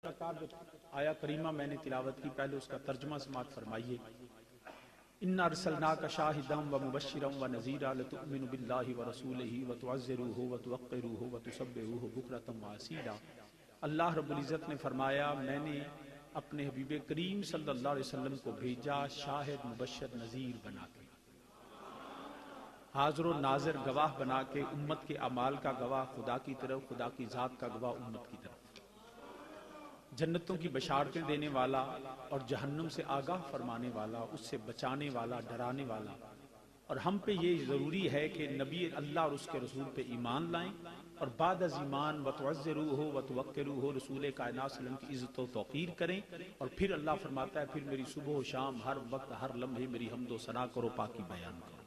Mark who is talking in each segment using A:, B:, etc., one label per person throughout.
A: आया करीमा मैंने तिलावत की, पहले उसका तर्जुमा समाअत फरमाइए। इन्ना अरसलनाका शाहिदम व मुबश्शिरम व नज़ीरा लतुमिनु बिल्लाहि व रसूलिही व तुअज़्ज़िरूहु व तुवक्किरूहु व तुसब्बिहूहु बुकरतम व असीला। अल्लाह रब्बुल इज़्ज़त ने फरमाया, मैंने अपने हबीब करीम सल्लल्लाहु अलैहि वसल्लम को भेजा शाहिद मुबश्शिर नज़ीर बना के, हाज़िर व नाज़िर गवाह बना के, उम्मत के अमाल का गवाह खुदा की तरफ, खुदा की ज़ात का गवाह उम्मत की तरफ, जन्नतों की बशारतें देने वाला और जहन्नुम से आगाह फरमाने वाला, उससे बचाने वाला, डराने वाला। और हम पे ये ज़रूरी है कि नबी अल्लाह और उसके रसूल पे ईमान लाएं और बाद अज़ ईमान व तुअज़्ज़िरूहु व तुवक्किरूहु रसूल कायनात सल्लल्लाहु अलैहि वसल्लम की इज़्ज़त व तौक़ीर करें। और फिर अल्लाह फरमाता है, फिर मेरी सुबह शाम हर वक्त हर लम्हे मेरी हम्दो सना करो, पाकी बयान करो।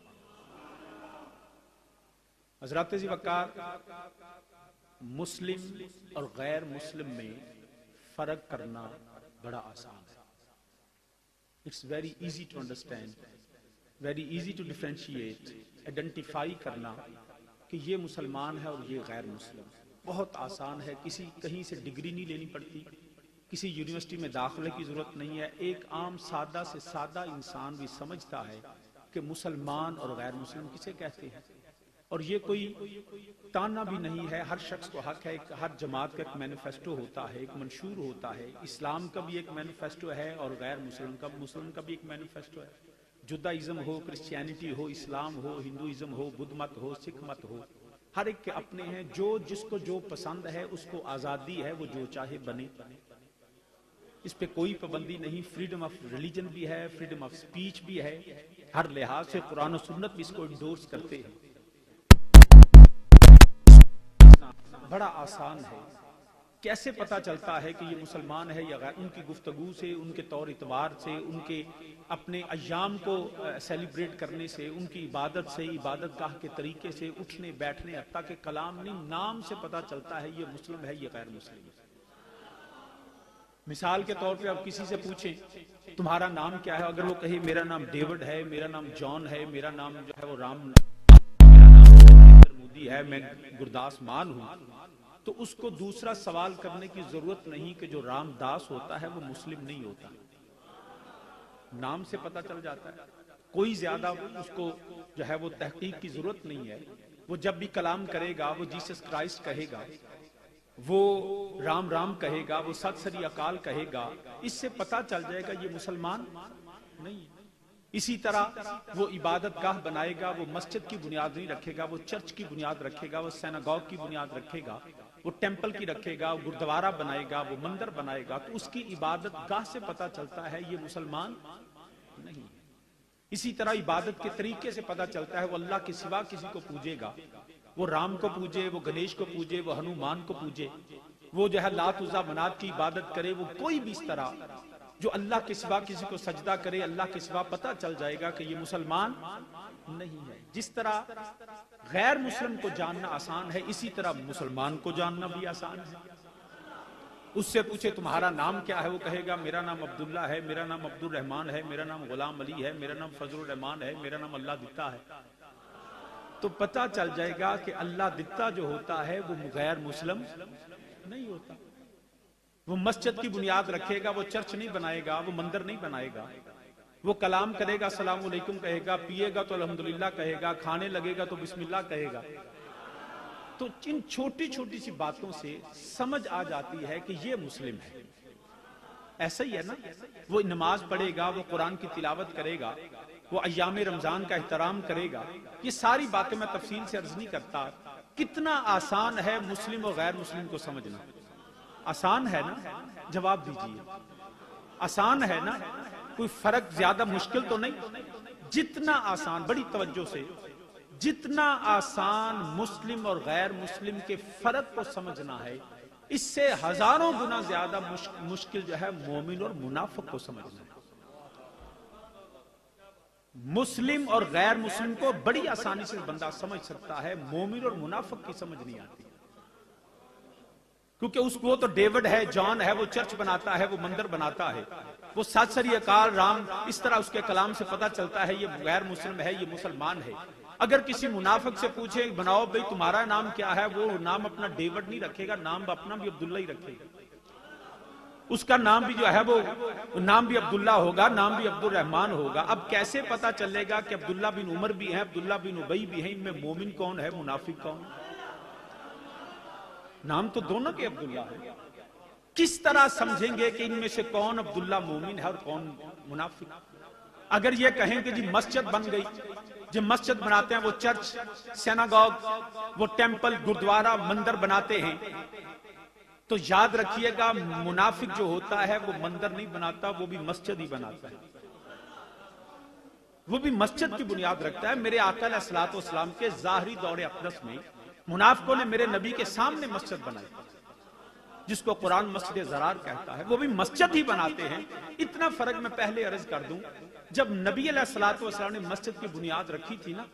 A: हज़रत जी वक़ार, मुस्लिम और गैर मुस्लिम में फर्क करना बड़ा आसान है। It's very easy to understand, very easy to differentiate, identify करना कि ये मुसलमान है और ये गैर मुस्लिम। बहुत आसान है, किसी कहीं से डिग्री नहीं लेनी पड़ती, किसी यूनिवर्सिटी में दाखिले की जरूरत नहीं है। एक आम सादा से सादा इंसान भी समझता है कि मुसलमान और गैर मुस्लिम किसे कहते हैं। और ये कोई ताना भी नहीं है, हर शख्स को हक है। हर जमात का एक मैनिफेस्टो होता है, एक मंशूर होता है। इस्लाम का भी एक मैनिफेस्टो है और गैर मुस्लिम का भी एक मैनिफेस्टो है। जुदाइज्म हो, क्रिश्चियनिटी हो, इस्लाम हो, हिंदुइज्म हो, बुद्ध मत हो, सिख मत हो, हर एक के अपने हैं। जो जिसको जो पसंद है उसको आजादी है, वो जो चाहे बने, इस पे कोई पाबंदी नहीं। फ्रीडम ऑफ रिलीजन भी है, फ्रीडम ऑफ स्पीच भी है। हर लिहाज से कुरान और सुन्नत भी इसको इंडोर्स करते हैं। बड़ा आसान है। कैसे पता चलता है कि ये मुसलमान है या गैर? उनकी गुफ्तगू से, उनके तौर इतबार से, उनके अपने अय्याम को सेलिब्रेट करने से, उनकी इबादत से, इबादत गाह के तरीके से, उठने बैठने, हत्ता के कलाम नहीं, नाम से पता चलता है ये मुस्लिम है, ये गैर मुस्लिम है। मिसाल के तौर पे आप किसी से पूछें तुम्हारा नाम क्या है, अगर वो कहे मेरा नाम डेविड है, मेरा नाम जॉन है, मेरा नाम जो है वो राम, मेरा नाम मोदी है, मैं गुरदास मान हूं, तो उसको दूसरा सवाल करने की जरूरत नहीं कि जो रामदास होता है वो मुस्लिम नहीं होता। नाम से पता चल जाता है। कोई ज्यादा उसको जो है वो तहकीक की जरूरत नहीं है। वो जब भी कलाम करेगा वो जीसस क्राइस्ट कहेगा, वो राम राम कहेगा, वो सत श्री अकाल कहेगा। इससे पता चल जाएगा ये मुसलमान नहीं है। इसी तरह वो इबादत गाह बनाएगा, वो मस्जिद की बुनियाद नहीं रखेगा, वो चर्च की बुनियाद रखेगा, वो सिनागोग की बुनियाद रखेगा, वो टेंपल की रखेगा, वो गुरुद्वारा बनाएगा, वो मंदिर बनाएगा, तो उसकी इबादत गाह से पता चलता है ये मुसलमान नहीं। इसी तरह इबादत के तरीके से पता चलता है वो अल्लाह के सिवा किसी को पूजेगा, वो राम को पूजे, वो गणेश को पूजे, वो हनुमान को पूजे, वो जो है लात उज़्ज़ा मनात की इबादत करे, वो कोई भी इस तरह जो अल्लाह के सिवा किसी को सजदा करे, अल्लाह के सिवा पता चल जाएगा कि ये मुसलमान नहीं है। जिस तरह गैर मुस्लिम को जानना आसान है, इसी तरह मुसलमान को जानना भी आसान है। उससे पूछे तुम्हारा नाम क्या है, वो कहेगा मेरा नाम अब्दुल्ला है, मेरा नाम अब्दुल रहमान है, मेरा नाम गुलाम अली है, मेरा नाम फजलुर रहमान है, मेरा नाम अल्लाह दित्ता है। तो पता चल जाएगा कि अल्लाह दित्ता जो होता है वो गैर मुस्लिम नहीं होता। वो मस्जिद की बुनियाद रखेगा, वो चर्च नहीं बनाएगा, वो मंदिर नहीं बनाएगा, वो कलाम करेगा, अस्सलाम वालेकुम कहेगा, पिएगा तो अल्हम्दुलिल्लाह कहेगा, खाने लगेगा तो बिस्मिल्लाह कहेगा। तो इन छोटी छोटी सी बातों से समझ आ जाती है कि ये मुस्लिम है। ऐसा ही है ना, वो नमाज पढ़ेगा, वो कुरान की तिलावत करेगा, वो अय्याम रमजान का एहतराम करेगा। ये सारी बातें मैं तफसील से अर्ज नहीं करता। कितना आसान है मुस्लिम और गैर मुस्लिम को समझना। आसान है ना? जवाब दीजिए, आसान है ना? कोई फर्क ज्यादा मुश्किल तो नहीं। जितना आसान, बड़ी तवज्जो से, जितना आसान मुस्लिम और गैर मुस्लिम के फर्क को समझना है, इससे हजारों गुना ज्यादा मुश्किल जो है मोमिन और मुनाफिक को समझना है। मुस्लिम और गैर मुस्लिम को बड़ी आसानी से बंदा समझ सकता है, मोमिन और मुनाफिक की समझ नहीं आती। क्योंकि उसको तो डेविड है, जॉन है, वो चर्च बनाता है, वो मंदिर बनाता है, वो सत श्री अकाल, राम, इस तरह उसके कलाम से पता चलता है ये गैर मुस्लिम है, ये मुसलमान है। अगर किसी मुनाफिक से पूछे बनाओ भाई तुम्हारा नाम क्या है, वो नाम अपना डेविड नहीं रखेगा, नाम अपना भी अब्दुल्ला ही रखेगा। उसका नाम भी जो है वो नाम भी अब्दुल्ला होगा, नाम भी अब्दुल रहमान होगा। अब कैसे पता चलेगा कि अब्दुल्ला बिन उमर भी है, अब्दुल्ला बिन उबई भी है, इनमें मोमिन कौन है, मुनाफिक कौन है? नाम तो दोनों के अब्दुल्ला है। किस तरह समझेंगे कि इनमें से कौन अब्दुल्ला मोमिन है और कौन मुनाफिक? अगर ये कहें कि जी मस्जिद बन गई, जो मस्जिद बनाते हैं वो चर्च, सिनागॉग, वो टेंपल, गुरुद्वारा, मंदिर बनाते हैं, तो याद रखिएगा मुनाफिक जो होता है वो मंदिर नहीं बनाता, वो भी मस्जिद ही बनाता है, वो भी मस्जिद की बुनियाद रखता है। मेरे आका अलैहिस्सलातु वस्सलाम के ज़ाहरी दौरे अक़दस में मुनाफिकों ने मेरे नबी के सामने मस्जिद बनाई, जिसको कुरान मस्जिद ज़रार कहता है, वो भी मस्जिद ही बनाते हैं। इतना फर्क मैं पहले अर्ज कर दूं, जब नबी अलैहिस्सलातु वस्सलाम ने मस्जिद की बुनियाद रखी थी ना,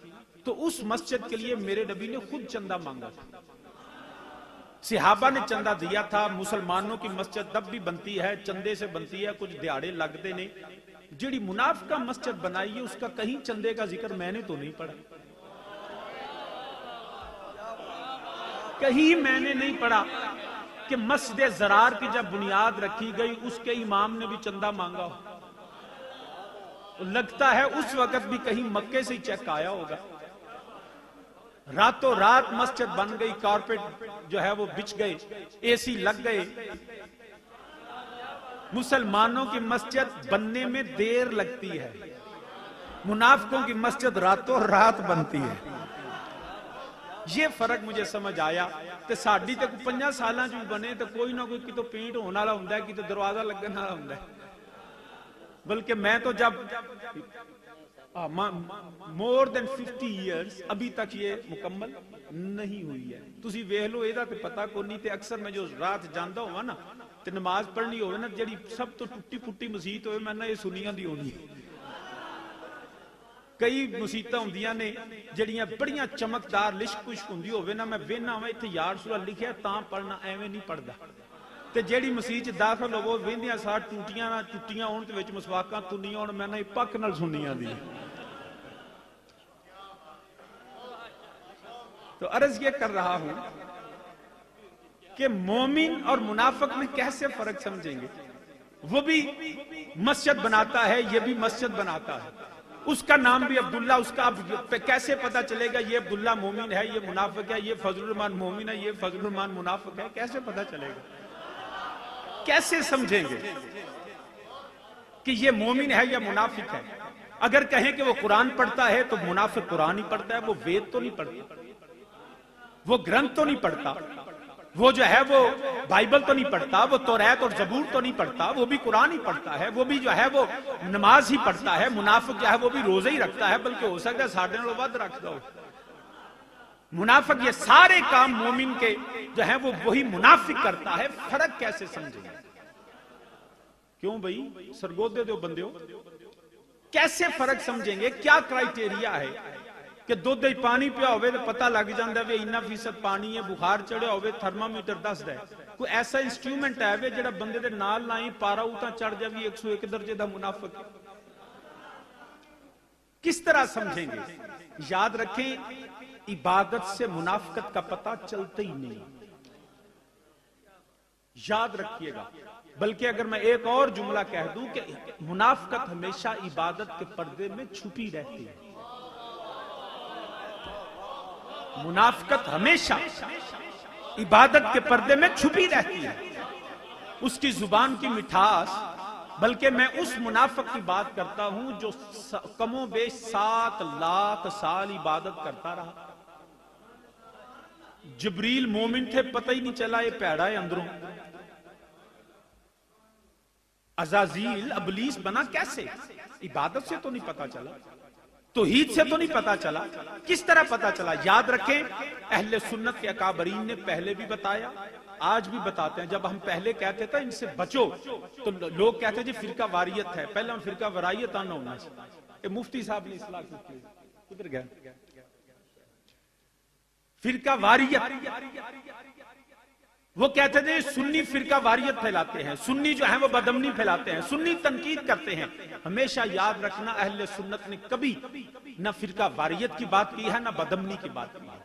A: तो उस मस्जिद के लिए मेरे नबी ने खुद चंदा मांगा था, सिहाबा ने चंदा दिया था। मुसलमानों की मस्जिद तब भी बनती है, चंदे से बनती है, कुछ दिहाड़े लगते ने। जिहड़ी मुनाफिका मस्जिद बनाई है उसका कहीं चंदे का जिक्र मैंने तो नहीं पढ़ा, कहीं मैंने नहीं पढ़ा कि मस्जिद ज़रार की जब बुनियाद रखी गई उसके इमाम ने भी चंदा मांगा हो। लगता है उस वक्त भी कहीं मक्के से ही चेक आया होगा। रातों रात मस्जिद बन गई, कारपेट जो है वो बिछ गए, एसी लग गए। मुसलमानों की मस्जिद बनने में देर लगती है, मुनाफिकों की मस्जिद रातों रात बनती है। ये फर्क मुझे समझ आया। तो साडी तो 5 साल च बने तो कोई ना कोई कितों पेंट होने वाला होंगे, कितों दरवाजा लगने वाला होंगे। बल्कि मैं तो जब मोर देन 50 ईयर्स अभी तक ये मुकम्मल नहीं हुई है। तुसी वेख लो, एदा ते पता को नहीं। ते अक्सर मैं जो रात जांदा होवा ना ते नमाज पढ़नी होवे ना, जेड़ी सब तो टुट्टी फुट्टी मसीत होवे, मैं ना ये सुनियां दी होनी। कई मुसीबतां होंदियां ने जड़ियां बड़ियां चमकदार लिश्क पुश्क होंदी होवे ना, मैं वेहना वा इत्थे यार सूरा लिखिया तां पढ़ना, एवें नहीं पढ़दा। ते जेड़ी मसीत च दाखिल होवो वेंदियां सार टूटियां ना टुट्टियां होण ते विच मसवाकां तुनियां होण, मैं ना ये पक्क नाल सुनियां दी। तो अर्ज ये कर रहा हूं कि मोमिन और मुनाफिक में कैसे फर्क समझेंगे? वो भी मस्जिद बनाता है, ये भी मस्जिद बनाता है, उसका नाम भी अब्दुल्ला। उसका कैसे पता चलेगा ये अब्दुल्ला मोमिन है, ये मुनाफिक है, ये फजलुर रहमान मोमिन है, ये फजलुर रहमान मुनाफिक है? कैसे पता चलेगा? कैसे समझेंगे कि ये मोमिन है या मुनाफिक है? अगर कहें कि वो कुरान पढ़ता है तो मुनाफिक कुरान ही पढ़ता है, वो वेद तो नहीं पढ़ता, वो ग्रंथ तो नहीं पढ़ता, वो जो है वो बाइबल तो नहीं पढ़ता, वो तौरात और जबूर तो नहीं पढ़ता, वो भी कुरान ही पढ़ता है, वो भी जो है वो नमाज ही पढ़ता है। मुनाफिक जो है वो भी रोजे ही रखता है, बल्कि हो सकता है साढ़े नालों वध रखता हो। मुनाफिक ये सारे काम मोमिन के जो है वो वही मुनाफिक करता है। फर्क कैसे समझेंगे? क्यों भाई सरगोदे दो बंदे हो, कैसे फर्क समझेंगे? क्या क्राइटेरिया है कि दुध ही पानी पिया होवे तो पता लग जाता है इन्ना फीसद पानी है, बुखार चढ़िया होवे थर्मामीटर दसदा है? कोई ऐसा इंस्ट्रूमेंट है वे जिहड़ा बंदे दे नाल ना ही पारा उता चढ़ जाए 101 दर्जे का मुनाफिक? किस तरह समझेंगे? याद रखें, इबादत से मुनाफिकत का पता चलता ही नहीं, याद रखिएगा। बल्कि अगर मैं एक और जुमला कह दूं कि मुनाफिकत हमेशा इबादत के पर्दे में छुपी रहती है। मुनाफिकत हमेशा इबादत के पर्दे में छुपी रहती है, उसकी जुबान की मिठास। बल्कि मैं उस मुनाफिक की बात करता हूं जो कमो बेश 7 लाख साल इबादत करता रहा। जिब्रील मोमिन थे, पता ही नहीं चला ये पैड़ा है अंदरों। अजाजील अबलीस बना कैसे? इबादत से तो नहीं पता चला, तौहीद से तो नहीं पता चला, किस तरह पता चला? याद रखें, अहले सुन्नत के अकाबरीन ने पहले भी बताया, आज भी बताते हैं। जब हम पहले कहते थे इनसे बचो तो लोग कहते जी फिरका वारियत है, पहले हम फिरका वरायत आना होना चाहिए। मुफ्ती साहब ने इस्लाह की, किधर गए? फिरका वारियत, वो कहते थे सुन्नी फिरका वारियत फैलाते हैं, सुन्नी जो है वो बदमनी फैलाते हैं, सुन्नी तनकीद करते हैं। हमेशा याद रखना, अहले सुन्नत ने कभी ना फिरका वारियत की बात की है ना बदमनी की बात की है।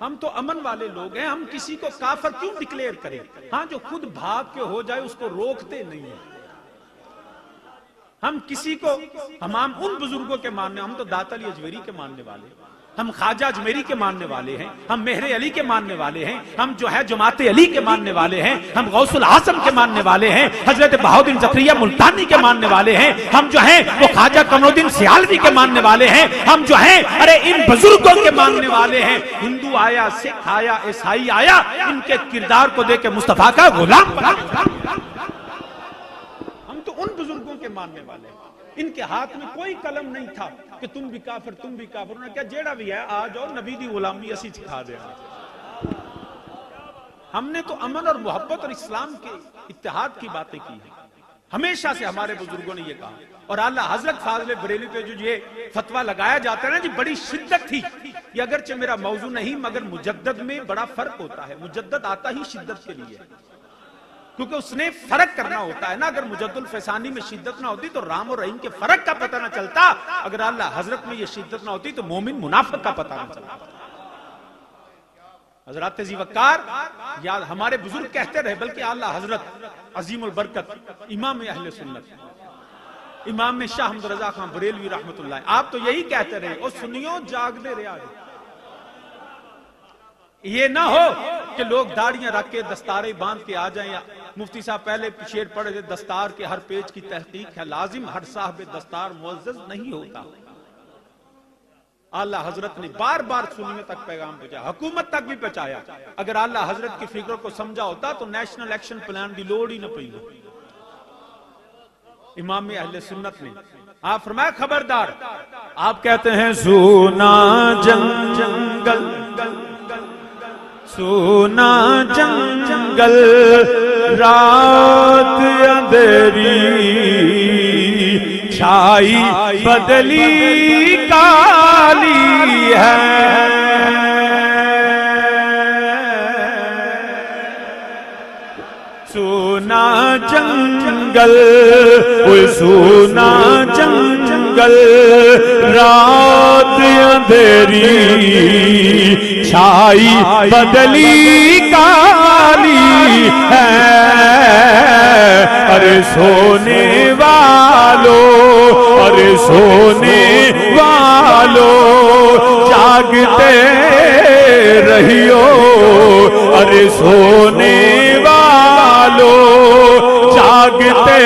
A: हम तो अमन वाले लोग हैं, हम किसी को काफिर क्यों डिक्लेयर करें? हाँ, जो खुद भाग के हो जाए उसको रोकते नहीं है। हम किसी को, हम उन बुजुर्गों के मानने, हम तो दाता अली अजमेरी के मानने वाले, हम ख्वाजा अजमेरी के मानने वाले हैं, हम मेहरे अली के मानने वाले हैं, हम जो है जमाते अली के मानने वाले हैं, हम गौसुल आजम के मानने वाले हैं, हजरत बहाउद्दीन ज़करिया मुल्तानी के मानने वाले हैं, हम जो हैं वो ख्वाजा कमरुद्दीन सियालवी के मानने वाले हैं, हम जो हैं अरे इन बुजुर्गों के मानने वाले हैं। हिंदू आया, सिख आया, ईसाई आया, इनके किरदार को देख के मुस्तफा का गुलाम बना। हम तो उन बुजुर्गों के मानने वाले हैं। इनके हाथ में कोई कलम नहीं था कि तुम भी काफिर, तुम भी काफिर। उन्होंने क्या जेड़ा भी है आ जाओ, नबी दी गुलामी असी सिखा देंगे। हमने तो अमन और मोहब्बत और इस्लाम के इत्तेहाद की बातें की है, हमेशा से हमारे बुजुर्गों ने ये कहा। और आला हजरत फाज़िल बरेली पे जो ये फतवा लगाया जाता है ना जी, बड़ी शिद्दत थी। ये अगरचे मेरा मौजू नहीं, मगर मुजद्दद में बड़ा फर्क होता है। मुजद्दद आता ही शिद्दत के लिए, क्योंकि उसने फर्क करना होता है ना। अगर मुजद्दुल फैसानी में शिद्दत ना होती तो राम और रहीम के फर्क का पता ना चलता। अगर अल्लाह हजरत में ये शिद्दत ना होती तो मोमिन मुनाफिक का पता ना चलता। हजरत जी वक्कार याद हमारे बुजुर्ग कहते रहे, बल्कि आला हजरत अजीमुल बरकत इमाम अहले सुन्नत, इमाम शाह अहमद रजा खान बरेलवी रहमतुल्लाह, आप तो यही कहते रहे, और सुनियो जागते रहे। ये ना हो कि लोग दाढ़ियां रख के दस्तारें बांध के आ जाएं। मुफ्ती साहब पहले शेर पढ़े थे, दस्तार के हर पेज की तहकीक है लाजिम, हर साहब दस्तार मुअज़्ज़ज़ नहीं होता। आला हजरत ने बार बार सुन्नियों तक पैगाम पहुंचाया, हुकूमत तक भी पहुंचाया। अगर आला हजरत की फिक्र को समझा होता तो नेशनल एक्शन प्लान की लोड़ ही न पड़ी। इमाम अहले सुन्नत ने आप फरमाया, खबरदार, आप कहते हैं सोना जंगल, सोना जंगल रात अंधेरी, छाई बदली काली है। सोना जंगल, वो सोना जंगल रात अंधेरी, छाई बदली काली है। अरे सोने वालों, अरे सोने वालों जागते रहियो, अरे सोने वालों जागते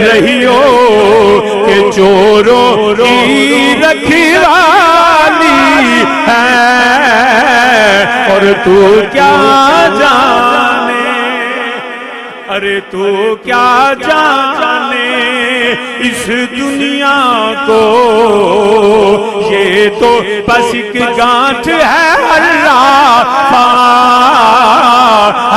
A: रहियो, के चोरों की रखवाली है। और तू क्या जाने, अरे तू क्या जाने इस दुनिया को, ये तो बस एक गांठ है।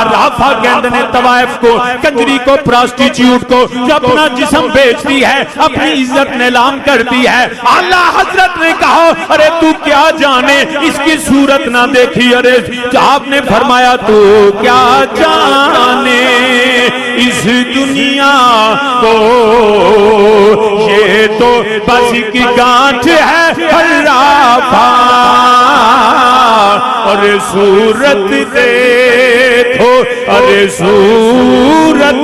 A: राफा कहते ने तवाइफ को, कंजरी को, प्रोस्टिट्यूट को जो अपना जिस्म बेचती है, अपनी इज्जत नीलाम करती है। आला हजरत ने कहा, अरे तू क्या जाने इसकी सूरत ना देखी। अरे आपने फरमाया तू क्या जाने इस दुनिया को, ये तो बस की गांठ है राफा। अरे सूरत देखो, अरे सूरत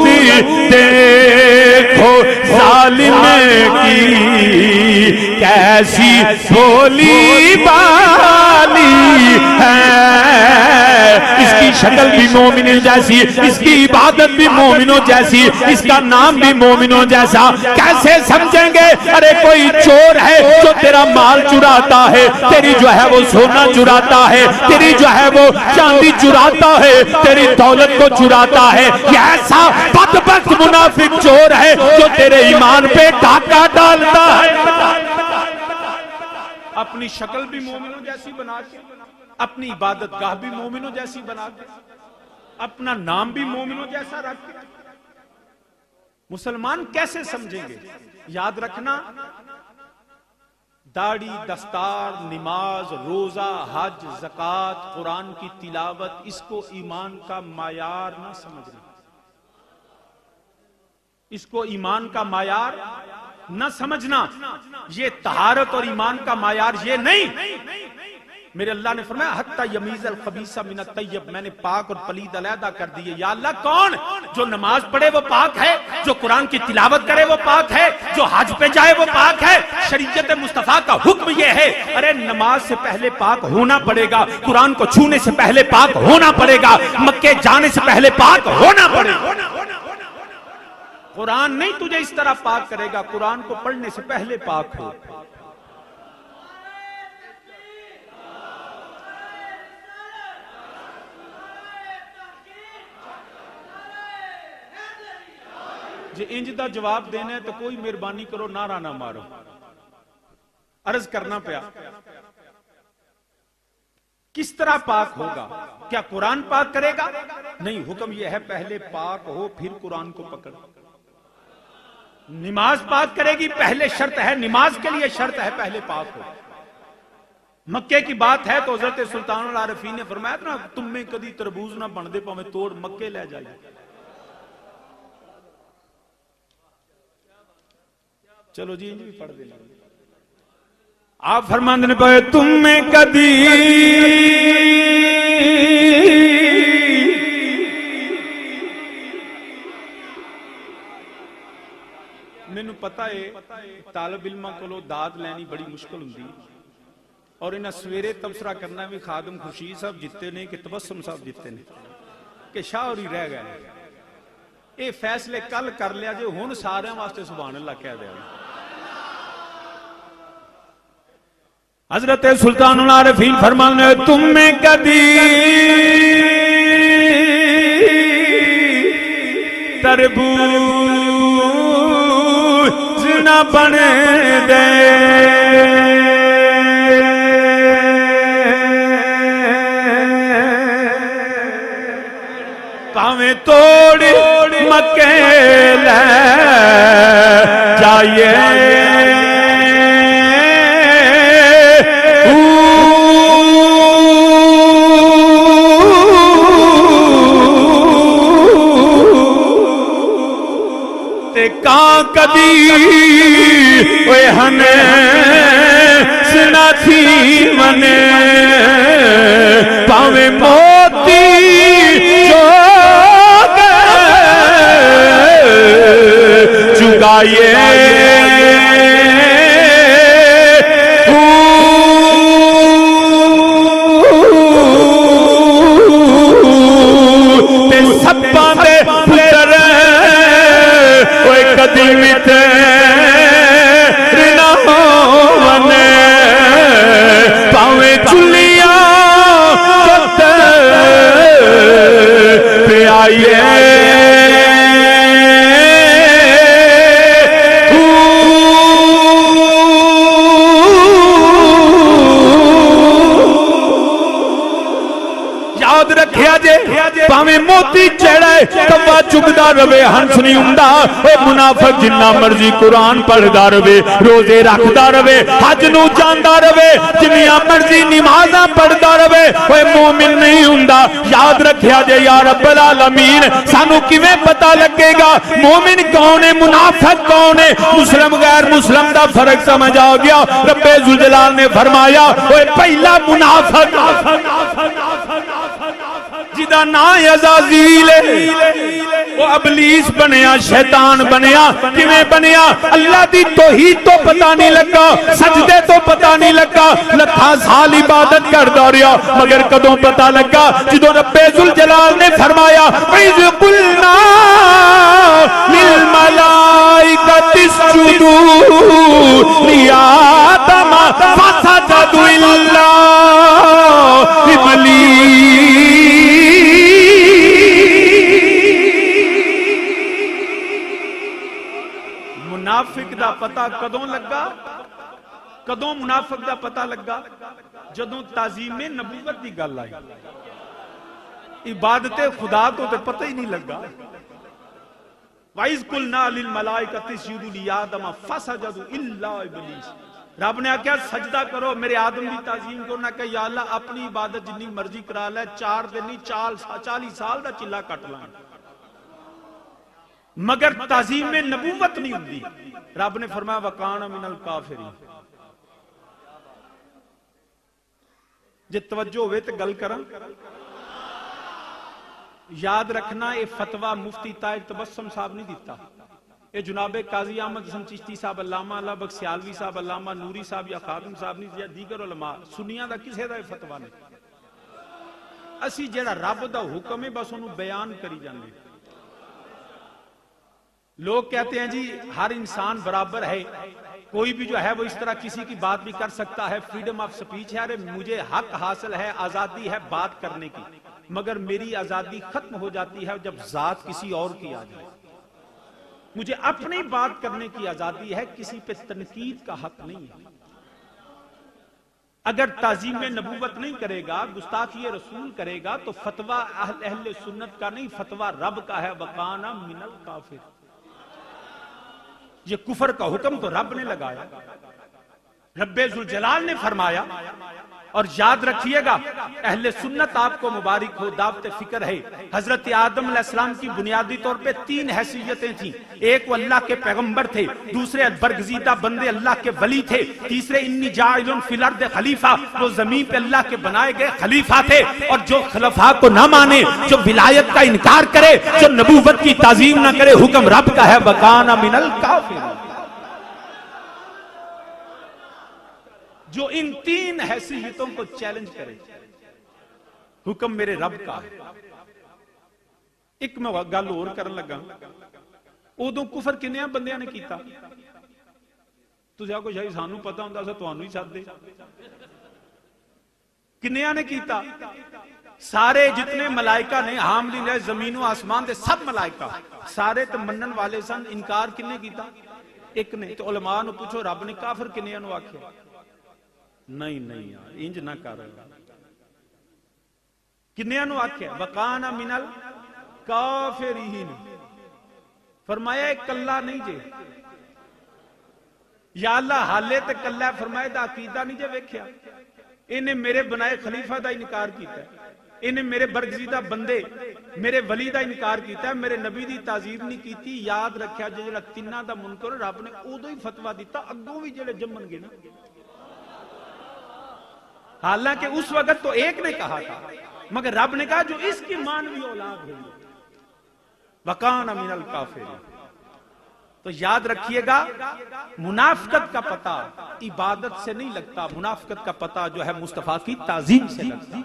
A: देखो जालिम की कैसी भोली बाली है। इसकी शक्ल भी मोमिनों जैसी, इसकी इबादत भी मोमिनों जैसी, इसका नाम भी मोमिनों जैसा। कैसे समझेंगे? अरे कोई चोर है जो तेरा माल चुराता है, तेरी जो है वो सोना चुराता है, तेरी जो है वो चांदी चुराता है, तेरी दौलत को चुराता है। ऐसा बदबख्त मुनाफिक चोर है जो तेरे ईमान पे डाका डालता है। अपनी शक्ल भी मोमिनों जैसी बना के, अपनी इबादत गाह भी मोमिनों जैसी बना के, अपना नाम भी मोमिनों जैसा रख के मुसलमान कैसे समझेंगे? याद रखना, दाढ़ी, दस्तार, नमाज, रोजा, हज, ज़कात, कुरान की तिलावत, इसको ईमान का मायार ना समझना, इसको ईमान का मायार न समझना। ये तहारत और ईमान का मायार ये नहीं। मेरे अल्लाह ने फरमाया हत्ता यमीज़ल खबीसा मिनत तय्यब, मैंने पाक और पलीद अलहदा कर दिए। या अल्लाह कौन? जो नमाज पढ़े वो पाक है, जो कुरान की तिलावत करे वो पाक है, जो हज पे जाए वो पाक है। शरीयत मुस्तफा का हुक्म ये है, अरे नमाज से पहले पाक होना पड़ेगा, कुरान को छूने से पहले पाक होना पड़ेगा, मक्के जाने से पहले पाक होना पड़ेगा। कुरान नहीं तुझे इस तरह पाक करेगा, कुरान को पढ़ने से पहले पाक हो। जे इंज दा जवाब देना है तो कोई मेहरबानी करो, नारा ना मारो। अर्ज करना पाया किस तरह पाक होगा? क्या कुरान पाक करेगा? नहीं, हुक्म यह है पहले पाक हो फिर कुरान को पकड़। नमाज पाक करेगी, पहले शर्त है, नमाज के लिए शर्त है पहले पाक हो। मक्के की बात है तो हजरत सुल्तानुल आरिफीन ने फरमाया ना, तुम में कदी तरबूज ना बन दे पावे तोड़ मक्के ले जाए। चलो जी भी पढ़ देना। आप फरमाते ने पाए तुम में कदी मैनू पता है तालिब इल्मां कोलों दाद लैनी बड़ी मुश्किल हुंदी, और इन्हें सवेरे तबसरा करना भी खादम खुर्शीद साहब जिते ने कि तबस्सुम साहब जिते ने कि शाह होरी रह गए। ये फैसले कल कर लिया जे, हुण सारियां वास्ते सुभान अल्लाह कह दिया। हजरत सुल्तानुल आरिफीन फरमाने तुम में कदी तरबूज न बन दे, पावे तोड़ मक्के ले जाइए। कदी ओए हने सुना थी मने, पावे मोती चुगाइए। सप्पा दे पुत्र कदम तेरे होवने, पावे चुलिया पे आइए। याद रखिया जे भावे मोती चढ़े तवा चुगदा रवे, हंस नहीं हुंदा। मुनाफिक जिन्ना मर्जी कुरान पढ़दा रवे, रोजे रखदा रवे, हज नूं जांदा रवे, जिन्नियां मर्जी नमाज़ां पढ़दा रवे, ओए मोमिन नहीं हुंदा। याद रखिया जे या रब्बुल आलमीन, सानू किवें पता लगेगा मोमिन कौन है, मुनाफिक कौन है? मुस्लिम गैर मुस्लिम दा फर्क समझ आ गया। रब्बे जुल जलाल ने फरमाया ओए पहला मुनाफिक जिदा ना अज़ाज़ील वो अबलीस बनया, शैतान बनया। किवें बनया? अल्लाह दी तौहीद तो पता नहीं लगा, सजदे तो पता नहीं लगा, लखां साल इबादत करदा रहा, मगर कदों पता लगा जदों रब्बे जुल जलाल ने फरमाया इज़ कुलना लिल मलाइकति इसजुदू लिआदम फसजदू इल्ला इब्लीस। मुनाफिक दा पता कदों लगा? कदों मुनाफिक दा पता लगा? जदों ताज़ीमे नबूवत दी गल आई। इबादते खुदा तो पता ही नहीं लगा। वाइज़ कुलना लिल मलाइकति इसजुदू लिआदम फसजदू इल्ला इब्लीस। रब ने आख्या सजदा करो मेरे आदम की ताजीम को। ना कहा या अल्लाह अपनी इबादत जिन्नी मर्जी करा ले, 4 दिन नहीं 40 साल का चिल्ला कट ला, मगर ताजीम में नबूवत नहीं होती। रब ने फरमाया वकान मिनल काफिरीन। जे तवज्जो होवे तो गल करा। याद रखना, ये फतवा मुफ्ती ताहिर तबस्सुम साहब नहीं दिता, ये जुनाबे काजी अहमद हसन चिश्ती साहब, अल्लामा अल्लाह बख्श सियालवी साहब, अल्लामा नूरी साहब या खादिम साहब नहीं, या दीगर उलमा सुन्नियां दा किसे दा फतवा नहीं। असी जेड़ा रब दा हुक्म है बस उन्होंने बयान करी जाने। लोग कहते हैं जी हर इंसान बराबर है, कोई भी जो है वो इस तरह किसी की बात भी कर सकता है, फ्रीडम ऑफ स्पीच है। अरे मुझे हक हासिल है, आजादी है बात करने की, मगर मेरी आजादी खत्म हो जाती है जब जात किसी और की आ जाए। मुझे अपनी बात करने की आजादी है, किसी पे तनकीद का हक नहीं है। अगर ताजीम में नबूवत नहीं करेगा, गुस्ताखी रसूल करेगा, तो फतवा अहले सुन्नत का नहीं, फतवा रब का है। वकाना मिनल काफिर, ये कुफर का हुक्म तो रब ने लगाया, रब्बे जुल जलाल ने फरमाया। और याद रखिएगा अहले सुन्नत आपको मुबारक हो, दावत फिक्र है। हजरत आदम अलैहिस्सलाम की बुनियादी तौर पे 3 हैसियतें थी। एक वो अल्लाह के पैगंबर थे, दूसरे बरगजीदा बंदे अल्लाह के वली थे, तीसरे इन्नी जाइलुन फिल अर्द खलीफा, वो जमीन पे अल्लाह के बनाए गए खलीफा थे। और जो खलीफा को ना माने, जो विलायत का इनकार करे, जो नबूवत की ताजीम ना करे, हुक्म रब का है वकाना मिनल काफिर। जो इन 3 हैसियतों को चैलेंज करे, हुक्म मेरे रब का है। एक मैं गल होर करन लगा, उदों कुफर किन्ने बंदियां ने कीता, तुसीं आखो शायद सानू पता हुंदा सी तुहानू ही सददे। किन्नियां ने कीता? सारे जितने मलाइका ने, हामलीन है जमीनों आसमान दे सब मलाइका सारे तो मनन वाले सन। इनकार किन्ने कीता? एक ने। तो उलमा नूं पुछो रब ने काफिर किन्नियां नूं आख्या? नहीं नहीं यार इंज ना कर, किन्नियां नूं आख्या? वकाना मिनल काफिरीन। फरमाया एक कल्ला नहीं जे, या अल्लाह हाले ते कल्ला, फरमाया दा अकीदा नहीं जे वेख्या। इन्हें मेरे बनाए खलीफा दा इनकार किया, इन्हें मेरे बरगजीदा बंदे मेरे वली दा इनकार किया, मेरे नबी दी ताजीम नहीं की। याद रखिया जो तिन्ना दा मुनकर रब ने उदों ही फतवा दिता, अगों भी जेड़े जम्मणगे ना। हालांकि उस वक्त तो एक ने कहा था, मगर रब ने कहा जो इसकी मानवी औलाद होगी वकाना मिनल काफिर। तो याद रखिएगा मुनाफिकत का पता इबादत से नहीं लगता, मुनाफिकत का पता जो है मुस्तफा की ताजीम से लगता।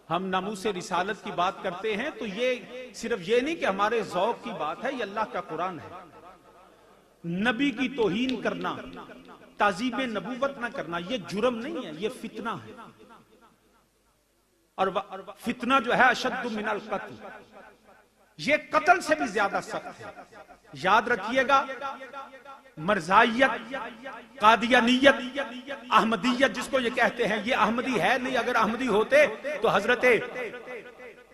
A: हम नामूसे रिसालत की बात करते हैं तो ये सिर्फ ये नहीं कि हमारे ज़ौक की बात है, ये अल्लाह का कुरान है। नबी की तौहीन करना, ताजीब नबूवत ना करना, ये जुर्म नहीं है, ये फितना है। और फितना जो है अशद्दु मिनल कत्ल, ये कत्ल से भी ज्यादा सख्त है। याद रखिएगा मरजाइयत, कादियानियत, अहमदियत जिसको ये कहते हैं, ये अहमदी है नहीं। अगर अहमदी होते तो हजरत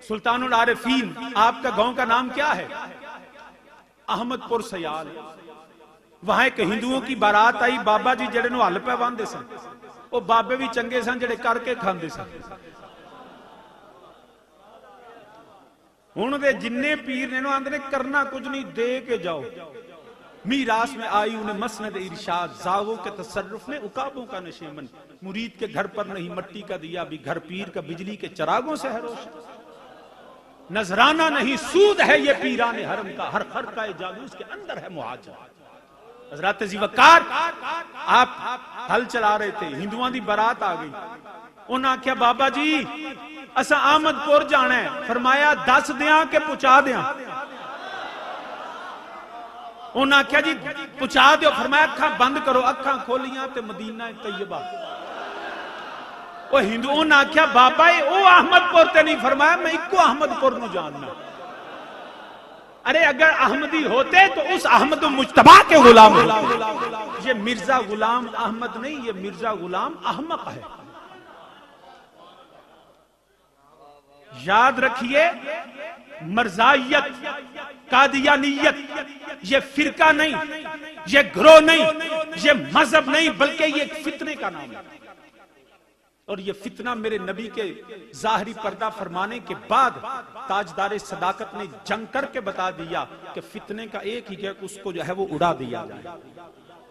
A: सुल्तानुल आरिफीन, आपका गांव का नाम क्या है? अहमदपुर सयाल। वहां एक हिंदुओं की बारात आई, बाबा जी जेड़े नु हल पे बांधे सन, वो बाबे भी चंगे सन जेड़े करके खांदे सन। हुण दे जिन्ने पीर ने आंदे ने करना कुछ नहीं, दे के जाओ। मीरास में आई उन्हें मसनद इरशाद, जागों के तसर्रुफ में उकाबों का नशेमन। मुरीद के घर पर नहीं मट्टी का दिया भी, घर पीर का बिजली के चरागों से है रोशन। नजराना नहीं सूद है ये पीराने हरम का, हर खर का जालूस के अंदर है मुहाजर। हजरत ज़ीवकार आप हल चला रहे थे, हिंदुओं की बारात आ गई। उन्हें आख्या बाबा जी असा अहमदपुर जाना है। फरमाया दस दिया के पहुंचा दिया? उन्हें आख्या जी पहुंचा दो। फरमाया अखा बंद करो। अखा खोलियां ते मदीना तैयबा। वो हिंदू उन्हें आख्या बाबा वो अहमदपुर ते नहीं। फरमाया मैं इको अहमदपुर नूं जानना। अरे अगर अहमदी होते तो उस अहमद मुज्तबा के गुलाम होते। ये मिर्जा गुलाम अहमद नहीं, ये मिर्जा गुलाम अहमक है। याद रखिए मरजाइयत, कादियानियत ये फिरका नहीं, ये ग्रोह नहीं, ये मजहब नहीं, बल्कि ये एक फितने का नाम है। और ये फितना मेरे नबी के जाहिरी पर्दा फरमाने के बाद ताजदार सदाकत ने जंग करके बता दिया कि फितने का एक ही है, उसको जो है वो उड़ा दिया जाए।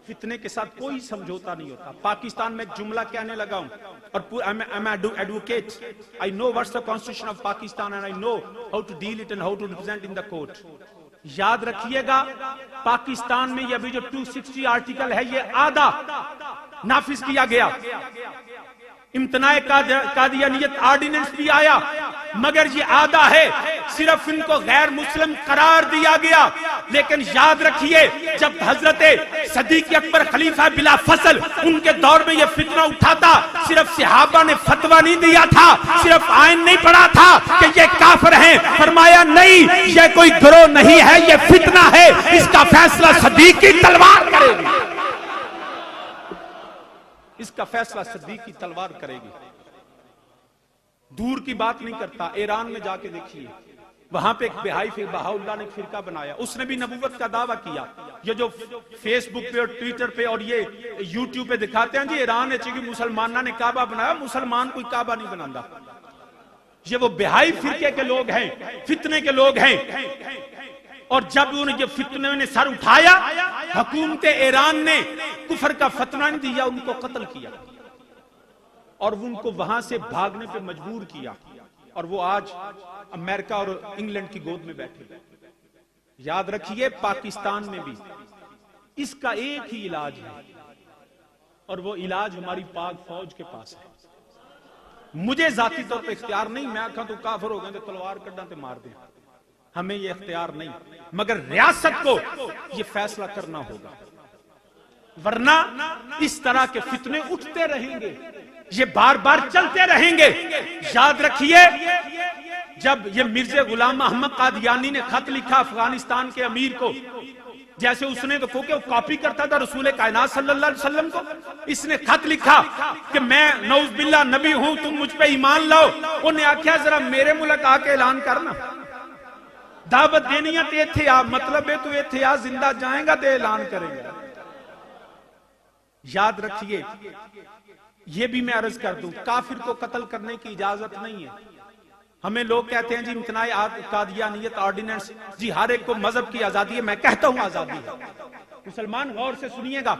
A: फितने के साथ कोई समझौता नहीं होता। पाकिस्तान में एक जुमला कहने लगा हूं, और I'm an advocate. I know what's the constitution of Pakistan and I know how to deal it and how to represent in the court. याद रखिएगा, पाकिस्तान में ये अभी जो 260 आर्टिकल है, ये आधा नाफिज किया गया। इम्तनाए कादियानियत ऑर्डिनेंस भी आया, मगर ये आधा है, सिर्फ इनको गैर मुस्लिम करार दिया गया। लेकिन याद रखिए, जब हजरत सदीक अकबर खलीफा बिला फसल उनके दौर में ये फितना उठा था, सिर्फ सहाबा ने फतवा नहीं दिया था, सिर्फ आइन नहीं पढ़ा था कि ये काफिर हैं, फरमाया नहीं, ये कोई गिरोह नहीं है, ये फितना है, इसका फैसला सदीक की तलवार करेगी। इसका फैसला सदीक की तलवार करेगी। दूर की बात नहीं करता, ईरान में जाके देखिए, वहां पे एक बेहाई फिर बहाउल्लाह ने एक फिरका बनाया, उसने भी नबूवत का दावा किया। ये जो फेसबुक पे और ट्विटर पे और ये यूट्यूब पे दिखाते हैं जी ईरान है कि मुसलमाना ने काबा बनाया, मुसलमान कोई काबा नहीं बनाता। ये वो बेहाई फिरके के लोग हैं, फितने के लोग हैं। और जब उन्हें फितने ने सर उठाया, हुकूमत ईरान ने कुफर का फतवा नहीं दिया, उनको कत्ल किया और उनको वहां से भागने पे मजबूर किया, और वो आज अमेरिका और इंग्लैंड की गोद में बैठे। याद रखिए, पाकिस्तान में भी इसका एक ही इलाज है, और वो इलाज हमारी पाक फौज के पास है। मुझे जाती तौर पर इख्तियार नहीं, मैं आखा तो काफिर हो गए तो तलवार कड्डा ते मार दे, हमें ये इख्तियार नहीं, मगर रियासत को ये फैसला करना होगा, वरना इस तरह के फितने उठते रहेंगे, ये बार बार चलते रहेंगे। याद रखिए, जब ये मिर्जा गुलाम अहमद कादियानी ने खत लिखा अफगानिस्तान के अमीर को, जैसे उसने तो वो कॉपी करता था रसूल कायनात सल्लल्लाहु अलैहि वसल्लम को, इसने खत लिखा कि मैं नऊज बिल्लाह नबी हूं, तुम मुझ पे ईमान लाओ। उन्हें आख्या जरा मेरे मुल्क आके ऐलान करना, दावत देनी है तो इत्थे आ, मतलब है तू इत्थे आ, जिंदा जाएगा तो ऐलान करेगा। याद रखिए, ये भी मैं अर्ज कर दूं, काफिर को कत्ल करने की इजाजत नहीं है। हमें लोग कहते हैं जी इम्तनाए कादियानियत ऑर्डिनेंस, जी हर एक को मजहब की आजादी है, मैं कहता हूं आजादी है। मुसलमान गौर से सुनिएगा,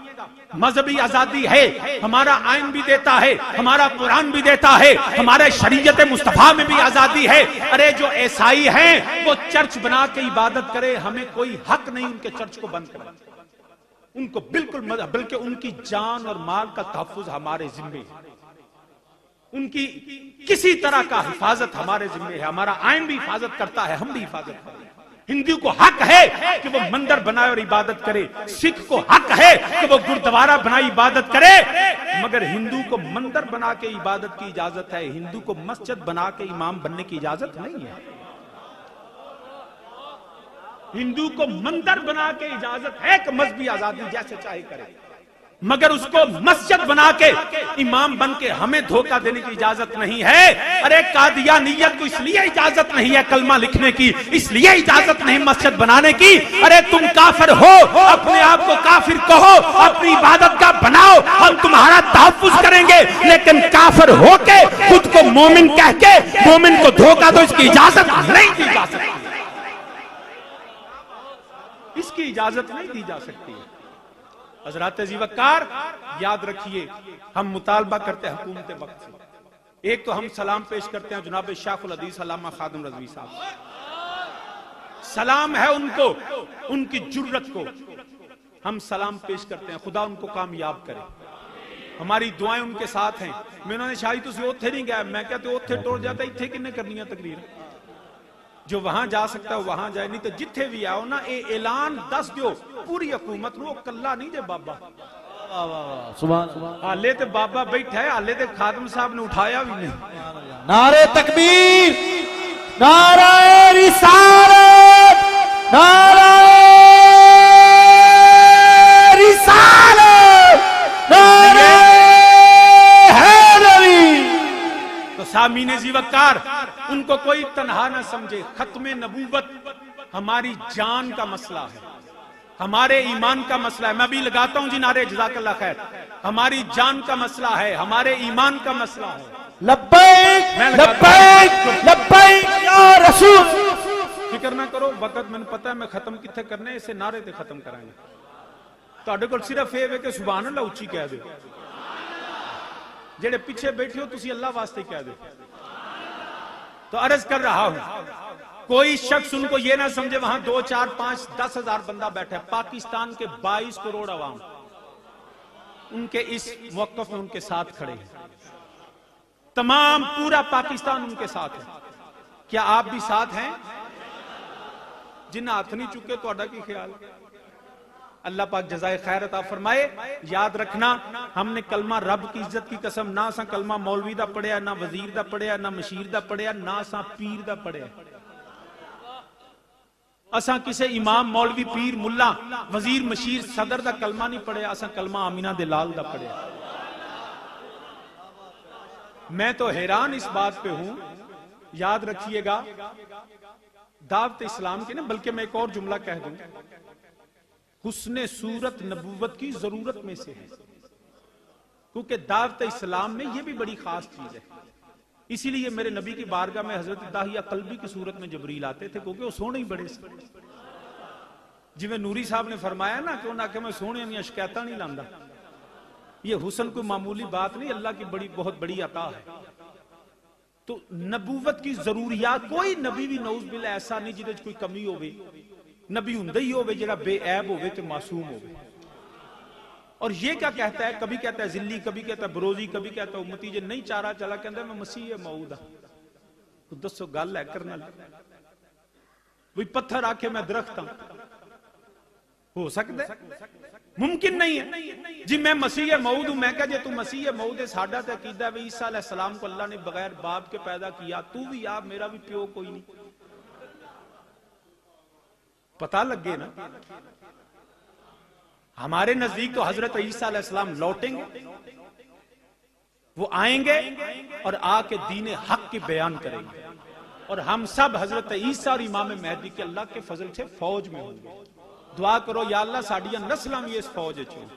A: मजहबी आजादी है, हमारा आइन भी देता है, हमारा कुरान भी देता है, हमारे शरीयत मुस्तफा में भी आजादी है। अरे जो ईसाई हैं वो चर्च बना के इबादत करे, हमें कोई हक नहीं उनके चर्च को बंद करने, उनको बिल्कुल, बल्कि उनकी जान और माल का तहफ्फुज हमारे जिम्मे है, उनकी किसी तरह का हिफाजत हमारे जिम्मे है, हमारा आइन भी हिफाजत करता है, हम भी हिफाजत करते हैं। हिंदू को हक है कि वो मंदिर बनाए और इबादत करे, सिख को हक है कि वो गुरुद्वारा बनाए इबादत करे, मगर हिंदू को मंदिर बना के इबादत की इजाजत है, हिंदू को मस्जिद बना के इमाम बनने की इजाजत नहीं है। हिंदू को मंदिर बना के इजाजत है कि मजहबी आजादी जैसे चाहे करे, मगर उसको मस्जिद बना के इमाम बन के हमें धोखा देने की इजाजत नहीं है। अरे कादियानियत को इसलिए इजाजत नहीं है कलमा लिखने की, इसलिए इजाजत नहीं मस्जिद बनाने की। अरे तुम काफिर हो, अपने आप को काफिर कहो, अपनी इबादत का बनाओ, हम तुम्हारा तहफ्फुज करेंगे, लेकिन काफिर होके खुद को मोमिन कह के मोमिन को धोखा दो, इसकी इजाजत नहीं दी जा सकती, इसकी इजाजत नहीं दी जा सकती। हजरात ज़ीवकार, याद रखिए, हम मुतालबा करते हैं हुकूमत वक्त से। एक तो हम सलाम पेश करते हैं जनाब शाखुल हदीस अल्लामा खादिम रज़वी साहब, सलाम है उनको, उनकी जुर्रत को हम सलाम पेश करते हैं, खुदा उनको कामयाब करे, हमारी दुआएं उनके साथ हैं। मैंने शायद तुझे ओथे नहीं गया, मैं कहते ओथे टोर जाता, इत्थे किन्ने करनी है तकरीर, जो वहां जा सकता है वहां जाए, नहीं तो जिथे भी आओ ना ये ऐलान दस दियो पूरी हुकूमत नो, कल्ला नहीं जे बाबा। हाले तो बाबा बैठा है, हाले तो खादिम साहब ने उठाया भी नहीं।
B: नारे तकबीर, नारे रिसालत, नारे रिसालत, नारे हैदरी।
A: तो सामीने ज़ीवकार, उनको कोई तन्हा ना समझे, खत्मे नबूवत हमारी जान का मसला है, हमारे ईमान का मसला है। मैं भी लगाता हूं जी नारे जज़ाकल्लाह खैर, हमारी जान का मसला है, हमारे ईमान का मसला है।
B: लब्बैक लब्बैक लब्बैक या रसूल।
A: फिक्र ना करो, वक्त मैंने पता है मैं खत्म कितने करने, इसे नारे से खत्म कराएंगे। ਤੁਹਾਡੇ ਕੋਲ ਸਿਰਫ ਇਹ ਵੇ ਕਿ ਸੁਭਾਨ ਅੱਲਾਹ ਉੱਚੀ ਕਹਿ ਦਿਓ, ਜਿਹੜੇ ਪਿੱਛੇ बैठे हो तुसी अल्लाह वास्ते कह दो। तो अर्ज कर रहा हूं, कोई शख्स उनको ये ना समझे वहां 2, 4, 5, 10 हजार बंदा बैठा है। पाकिस्तान के 22 करोड़ अवाम उनके इस मौकफ में उनके साथ खड़े हैं, तमाम पूरा पाकिस्तान उनके साथ है। क्या आप भी साथ हैं? जिन हाथ नहीं चुके तो की ख्याल। अल्लाह पाक जज़ाए खैर अता फरमाए। याद रखना, हमने कलमा रब की इज्जत की कसम ना सा कलमा मौलवी दा पढ़िया, ना वजीर दा पढ़िया, ना मशीर दा पढ़िया, ना सा पीर दा पढ़िया। असा किसे इमाम मौलवी पीर मुल्ला वजीर मशीर सदर दा कलमा नहीं पढ़िया, असा कलमा आमीना दे लाल दा पढ़िया। मैं तो हैरान इस बात पे हूं, याद रखिएगा, दावत इस्लाम के ना, बल्कि मैं एक और जुमला कह दूं, हुस्ने सूरत नबूवत की जरूरत में से है, क्योंकि दावत इस्लाम में यह भी बड़ी खास चीज है। इसीलिए मेरे नबी की बारगाह में हजरत दाहिया कल्बी की सूरत में जबरील आते थे, क्योंकि वो सोने ही बड़े से। जिवें नूरी साहब ने फरमाया ना कि उन्हें आखे मैं सोने दी शिकायत नहीं लांदा। ये हुसन कोई मामूली बात नहीं, अल्लाह की बड़ी बहुत बड़ी अता है। तो नबूवत की जरूरियात, कोई नबी भी नौज बिल्ला ऐसा नहीं जिहदे कोई कमी होवे। नबी हुंदा ही होवे जिहड़ा बेऐब होवे ते मासूम होवे। और ये क्या कहता है, कभी कहता है जिल्ली, कभी कहता है बरोजी, कभी कहता है उम्मती, जे नहीं चारा चला कहता मैं मसीह मऊद हाँ। तो दसो गल है करना कोई पत्थर आके मैं दरख्त हाँ, हो सकता है? मुमकिन नहीं है जी। मैं मसीह मऊद हूं, मैं क्या जे तू मसीह मऊद है, साडा ते अकीदा है ईसा अलैहिस्सलाम को अल्लाह ने बगैर बाप के पैदा किया, तू भी आप, मेरा भी प्यो कोई नहीं। पता लगे ना, हमारे नजदीक तो हजरत ईसा अलैहिस्सलाम लौटेंगे, वो आएंगे और आके दीन हक की बयान करेंगे, और हम सब हजरत ईसा और इमाम महदी के अल्लाह के फजल से फौज में होंगे। दुआ करो या अल्लाह साडियां नस्लां भी इस फौज च हो।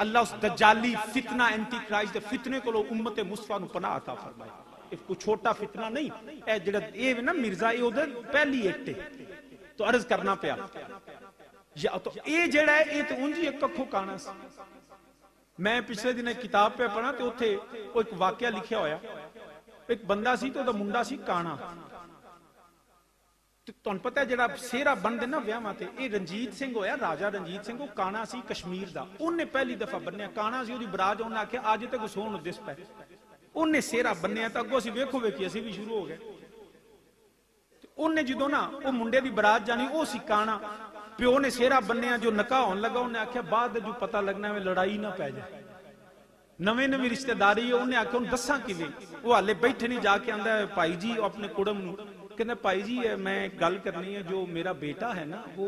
A: अल्लाह उस दज्जाली फितना एंटी क्राइस्ट दे फितने को उम्मत मुस्तफा नूं पनाह अता फरमाए। इस कोई छोटा फितना नहीं, ए जेड़ा ए ना मिर्जा ए ओदे पहली एक्ट है। तो अर्ज करना पिया या तो ये जेड़ा है ये तो उंज ही एक अखों काना सी। मैं पिछले दिन एक किताब पे पढ़ा तो उत्थे एक वाकया लिखिया होया, एक बंदा सी तो ओदा मुंडा सी काना। तुहानू पता है जेड़ा सेहरा बनदे ना विआहां ते, ये रंजीत सिंह होया, राजा रंजीत सिंह, वो काना सी कश्मीर दा। उन्हें पहली दफा बन्निया, काना सी, ओदी बरात, उन्हें आख्या अज तक सोहण दिस पै। उन्हें सेहरा बन्निया तो अगों असीं वेखो वेखी असीं भी शुरू हो गए। उन्हें जो ना वो मुंडे की बरात जानी, वो सी काना। प्यो ने सेहरा बन्निया, जो निकाह होने लगा उन्हें आख्या बाद जो पता लगना है लड़ाई ना पै जाए, नवी नवी रिश्तेदारी है। उन्हें आख्या दसा किवें, वो हाले बैठे नहीं, जाके आंदा भाई जी अपने कुड़म नूं कहंदा भाई जी मैं गल करनी है, जो मेरा बेटा है ना वो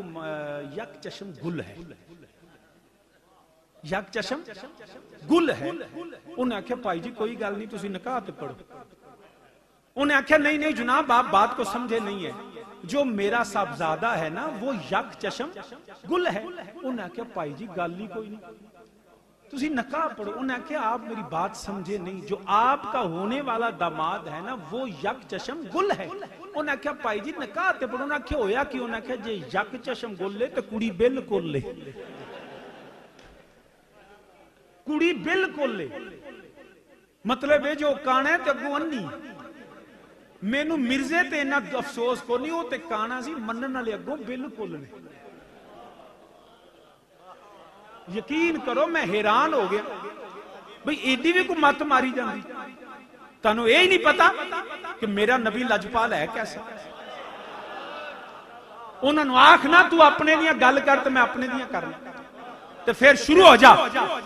A: यक चशम गुल है, यक चशम गुल है। उन्हें आख्या भाई जी कोई गल नहीं, तुसीं निकाह ते पढ़ो। उन्हें आख्या नहीं नहीं जनाब आप बात को समझे नहीं है, जो मेरा साहबजादा है ना वो यक चशम गुल है। उन्हें आख्या भाई जी गल ही कोई नहीं, तुसी निकाह पढ़ो। उन्हें आख्या आप मेरी बात समझे नहीं, जो आपका होने वाला दामाद है ना वो यक चशम गुल है। उन्हें आख्या भाई जी निकाह ते पढ़ो। उन्हें आख्या होया कि, उन्हें आख्या जे यक चशम गुल है तो कुड़ी बिल्कुल ले, कुड़ी बिल्कुल ले, मतलब है जो काना है तो अगू अन्नी। मैनू मिर्जे ते इन्ना अफसोस को नहीं, वो ते काना सी मनन वाले अगों बिल्कुल ने। यकीन करो मैं हैरान हो गया भाई एडी भी कोई मत मारी जाती। तुहानू यही नहीं पता कि मेरा नबी लजपाल है कैसा। उन्होंने आखना तू अपने दियां गल कर तो मैं अपने दियां करना, तो फिर शुरू हो जा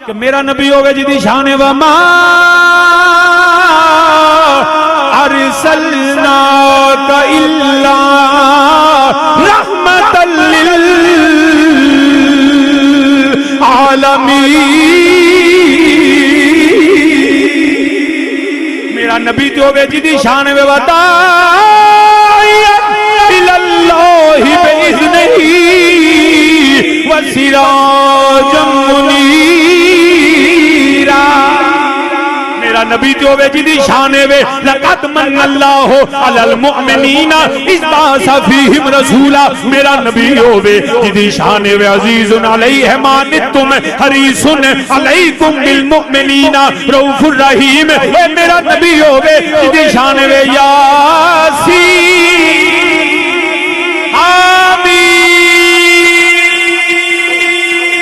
A: कि मेरा नबी होवे जिदी शान व मा अरसलनाका इल्ला रहमतल लिल आलमीन। मेरा नबी तो होवे जिदी शान व वता इलल्लाहि बिइज़्निही व सिराजम मुनीरा। मेरा नबी ते होवे जिदी शान वे लक़द मन्नल्लाहु अलल मुमिनीना इज़ बाअसा फीहिम रसूला। मेरा नबी होवे जिदी शान वे अज़ीज़ुन अलैहि मा अनित्तुम हरीसुन अलैकुम बिल मुमिनीना रऊफुर रहीम। मेरा नबी होवे जिदी शान वे यासीन आमीन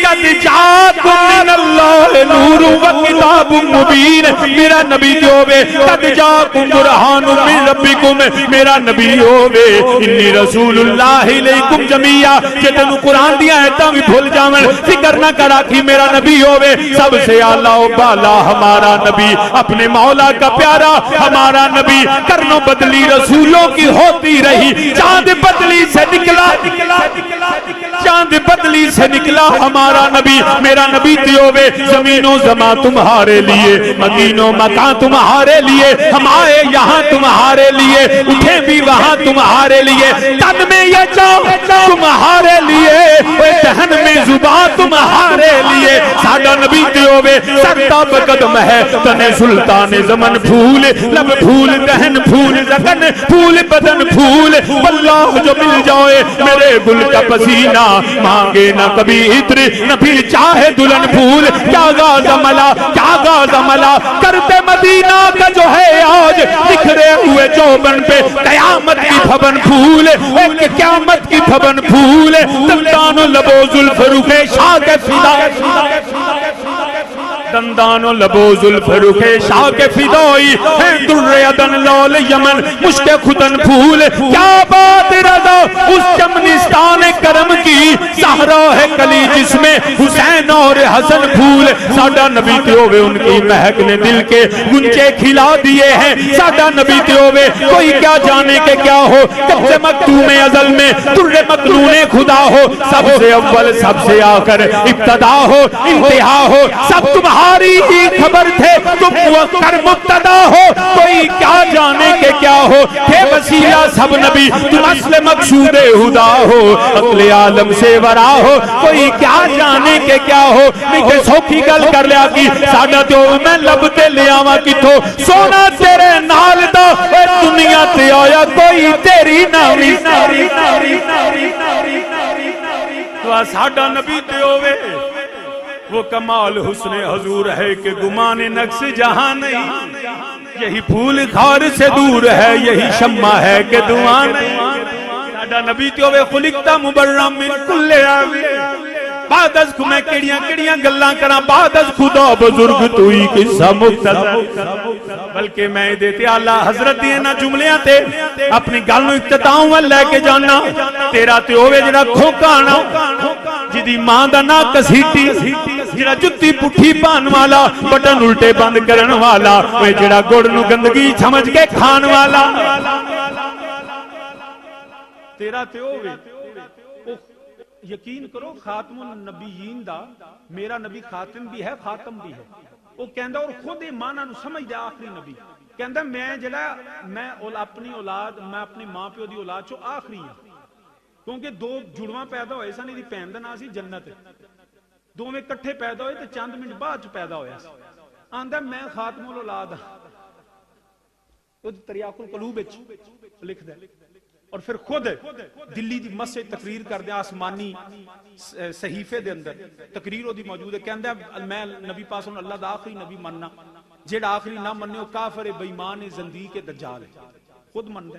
A: कद जाकुम मिनल्लाहि नूरुन व किताबुम मुबीन। मेरा नबी होवे कद जाकुम बुरहानुम मिन रब्बिकुम। मेरा नबी होवे इन्नी रसूलुल्लाहि इलैकुम जमीआ। जे तेनु कुरान दी आयतां भी भूल जावन फिक्र ना करा कि मेरा नबी होवे सबसे आला ओ बाला हमारा नबी अपने मौला का प्यारा हमारा नबी। करनो बदली रसूलों की होती रही चांद बदली से निकला चांद बदली से निकला हमारा नबी। मेरा नबी होवे जमीनों जमा तुम्हारे लिए मदीनों मकान तुम्हारे लिए हम आए यहाँ तुम्हारे लिए उठे भी वहाँ तुम्हारे लिए तन में ये जाओ तुम्हारे लिए दहन में जुबान तुम्हारे लिए। साडा नबी होवे सरता बकदम है तने सुल्तान जमन फूल लब फूल दहन फूल जगन फूल बदन फूल अल्लाह जो मिल जाए मेरे गुल का पसीना मांगे ना कभी इत्र न फिर चाहे दुल्हन फूल। क्या गाज़मला करते मदीना का जो है आज बिखरे हुए चौबन पे कयामत की भवन फूल क़यामत की भवन फूल। दंदानो लबो जुल्फ रुखे शाह के फिदा दंदानो लबो जुल्फ रुखे शाह के फिदाई है दुर्रे अदन लौल यमन मुश्के खुदन फूल। क्या बात रज़ा उस चमनिस्तान करम की सहरा है कली जिसमें हुसैन और हसन फूल। साडा नबी होवे उनकी महक ने दिल के गुंजे खिला दिए हैं। साडा नबी होवे कोई क्या जाने के क्या हो कब से मकतूमे अज़ल में दुर्रे मकनूने खुदा हो सबसे अव्वल सबसे आकर इब्तदा हो इंतहा हो सब तुम्हारी ही खबर थे तुम कर मुब्तदा हो। कोई क्या जाने के क्या हो थे वसीला सब नबी तुम असले मकसूदे हुदा हो अगले आलम से वरा हो। कोई क्या जाने के क्या हो निके सौखी गल कर लिया कि साडा तो मैं लभते ले आवा किथों सोना तेरे नाल दा दुनिया ते आया कोई तेरी नामी तो साडा नबी ते होवे वो कमाल हुस्ने हजूर है कि गुमाने नक्श जहां नहीं। यही फूल खार से दूर है यही शम्मा है कि दुआ नहीं। साडा नबी ते होवे खुलिकता मुबर्रम मिन कुल्ले आवे बादस को मैं केड़ियां गल्लां करा बादस खुदा बुजुर्ग तू ही किस्सा मुख्तसर बल्कि मैं देते आला हजरत दी ना जुमलियां ते अपनी गल नूं इख्तिताम वल लेके जाना। तेरा ते होवे जेड़ा खोकाना जिदी मां दा ना कसीटी जेड़ा जुत्ती पुठी पान वाला बटन उल्टे बंद करन वाला ओए जेड़ा गुड़ नूं गंदगी समझ के खान वाला। तेरा ते होवे यकीन करो खातमुन नबीयीन दा मेरा नबी खातिम भी है खातम भी है। वो कहंदा और खुद ये माना नूं समझदा आखिरी नबी कहंदा मैं जेड़ा मैं अपनी औलाद मैं अपनी मां प्यो दी औलाद चो आखिरी हां क्योंकि दो जुड़वा पैदा होए सन इहदी भैन दा नाम सी जन्नत दोवें इकट्ठे पैदा होए ते चंद मिनट बाद च पैदा होया आंदा मैं खातमुल औलाद हां। तरियाकुल कलूब विच लिखदा और फिर खुद दिल्ली दी मस्जिद तकरीर करदे आसमानी सहीफे दे अंदर तकरीर ओदी मौजूद है कहंदा मैं नबी पाक नूं अल्लाह दा आखिरी नबी मनना जेड़ा आखिरी ना मन्ने ओ काफिर है बेईमान है ज़ंदीक है दज्जाल है खुद मनदा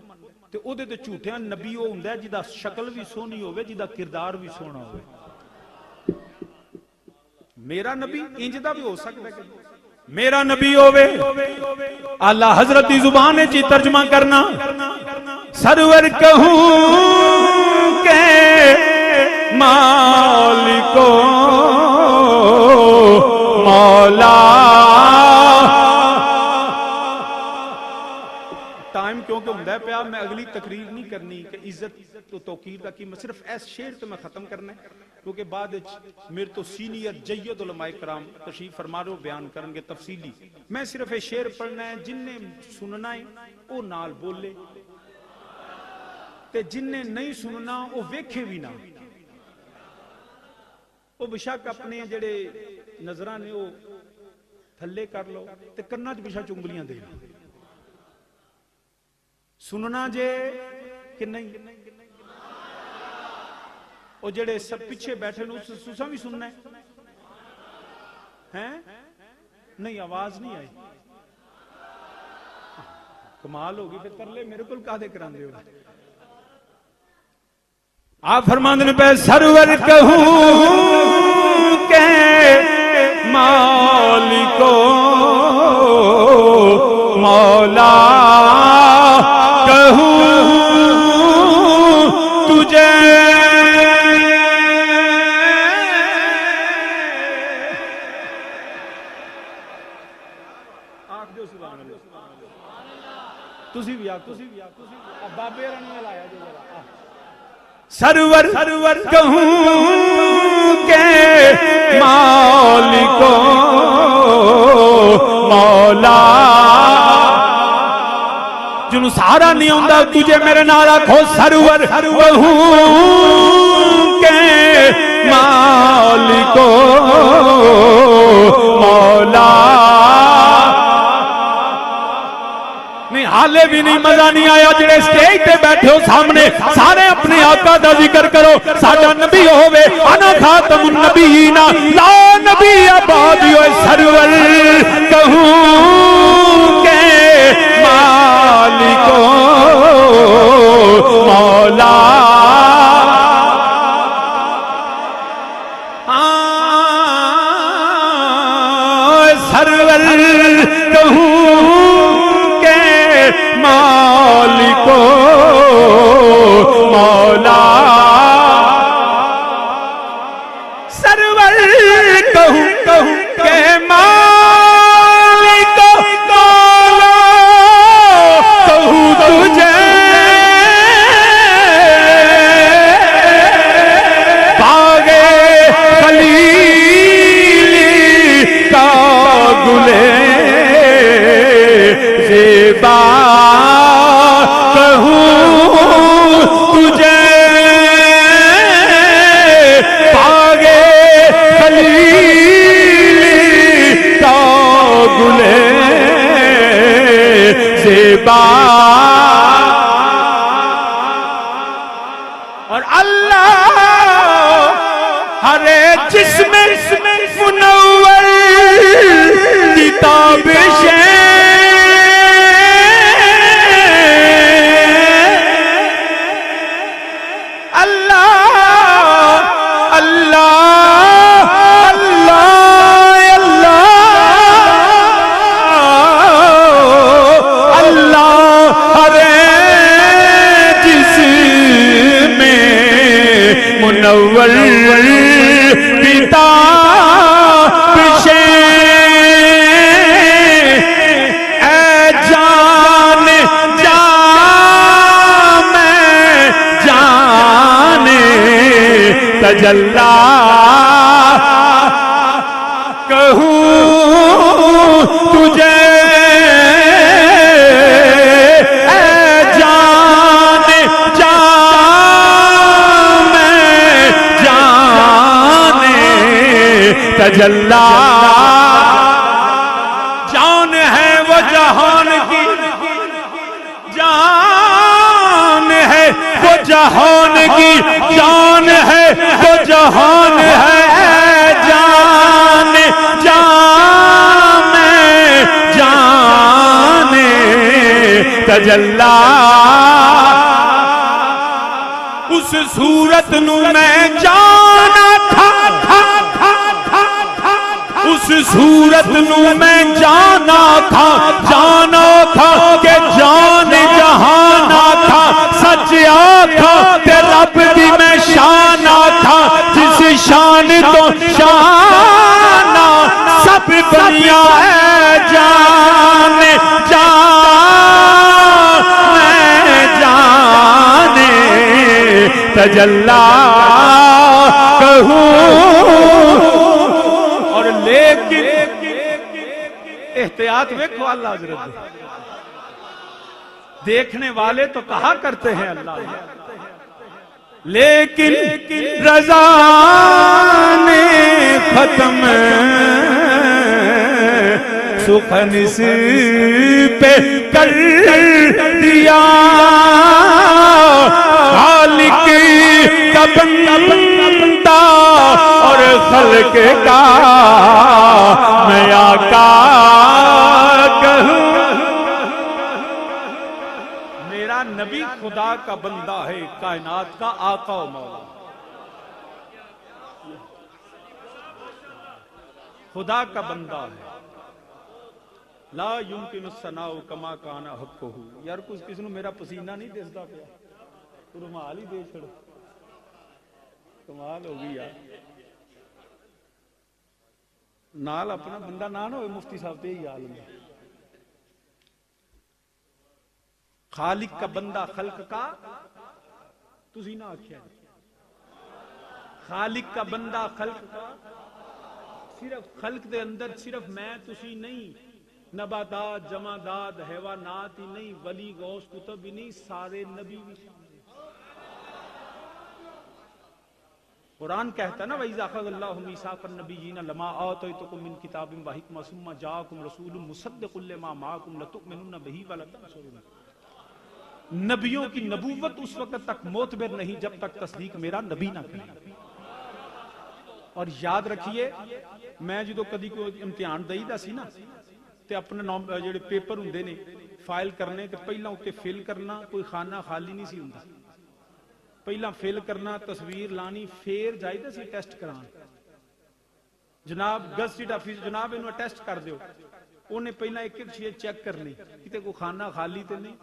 A: ते ओदे ते झूठियां नबी ओ हुंदा जिदा शक्ल भी सोहनी होवे जिदा किरदार भी सोहना होवे। मेरा नबी इंज दा भी हो सकदा है मेरा नबी होवे आला हजरत दी जुबान च तर्जमा करना सरवर कहूं के मालिको मौला। टाइम क्योंकि हुंदा पिया मैं अगली तकरीर नहीं करनी कि इज्जत तो तौकीर का कीमत सिर्फ ऐस शेर तो मैं खत्म करना है क्योंकि बाद मेरे तो सीनियर जय्यद उलमाए कराम तशरीफ फरमा रहे हो बयान करेंगे तफसीली। मैं सिर्फ ये शेर पढ़ना है जिन्ने सुनना है वो नाल बोले ते जिन्ने नहीं सुनना वो वेखे भी ना। वो बेशक अपने जेड़े नजरां ने वो थले कर लो ते कन्ना च पिछा चुंगलियां दे लो। सुनना जे कि नहीं? और जेड़े सब पीछे बैठे ने तुसा भी सुनना है? नहीं, आवाज नहीं आई। कमाल होगी, फिर तरले मेरे को कादे करांदे हो? आप फरमांदे पे सरवर कहूं के मालिको मौला कहूं तुझे आख दो सुभान अल्लाह। तुसी भी आख, तुसी भी आख, तुसी अब बाबे रन लाया जो जरा सरवर कहूं के मालिको मौला जिन्हों सारा नहीं आंदा तुझे मेरे नाल आखो सरवर कहूं के मालिको मौला। नहीं, हाले भी नहीं, मजा नहीं आया। जेड़े स्टेज पे बैठे हो सामने सारे अपने आका दा जिक्र करो। साडा नबी होवे अना खातमुन नबीना ला नबी आबादियो सरवर कहूं के मालिको मौला। सरवर कहूं मालिको मौला। सरवर कहूं के मालिको मौला कहूं तुझे बागे खलीली का गुले ज़ेबा और अल्लाह हरे जिस्म मुनव्वर किताब शे मुनव्वर पिता पिछे ए जान जा मैं जाने तजल्ला कहूं तुझे तजल्ला। जान है वो जहान की, जान है वो जहान की, जान है वो जहान है जान जान जाने तजल्ला। उस सूरत नू मैं जाना था, उस सूरत नू मैं जाना था कि जान जहाना था। सच आखा ते रब दी मैं शाना था, जिस शान तो शाना सब दुनिया है जान जाने तजल्ला कहूं। लेकिन एहतियात देखो अल्लाह हज़रत देखने वाले तो कहा करते हैं अल्लाह, लेकिन रज़ा ने खत्म
B: सुखन इस पे कर दिया, खालिक का बंदा और खल्क का मैं आका कहूं।
A: मेरा नबी खुदा का बंदा है, कायनात का आका और मौला। खुदा का बंदा है। ला युमकिन सनाउ कमा काना हक्कुहु। यार कुछ किसी को मेरा पसीना नहीं दिसदा पिया, तू रुमाल ही दे छड़, कमाल हो गई यार। नाल अपना बंदा ना होए मुफ्ती साहब ते ही आलम है। खालिक का बंदा खल्क का तुसी ना आख्या, खालिक का बंदा खल्क का, सिर्फ खल्क दे अंदर सिर्फ मैं तुसी नहीं, नबादात जमादात हैवानात ही नहीं, वली गौस कुतुब ही नहीं, सारे नबी भी। कुरान कहता है ना, वइज़ा अख़ज़ल्लाहु मीसाक़न नबिय्यीन लमा आतैतुकुम मिन किताबिन व हिकमतिन सुम्मा जाअकुम रसूलुम मुसद्दिक़ुन लिमा माअकुम लतु'मिनुन्ना बिही व लतंसुरुन्ना। नबियों की नबूवत उस वक्त तक मोतबर नहीं जब तक तस्दीक मेरा नबी ना करे। और याद रखिए, मैं जो कदी कोई इम्तिहान दईदा सी ना, ते अपने जेडे पेपर हुंदे ने फाइल करने, ते पहला उत्ते फिल करना, कोई खाना खाली नहीं सी हुंदा। पहला फिल करना, तस्वीर लानी, फिर जाइदा सी टेस्ट करान। जनाब गज़टेड ऑफिस, जनाब इन्हू टेस्ट कर दियो। उन्हें पहला एक एक चीज चेक करनी, किते कोई खाना खाली तो नहीं,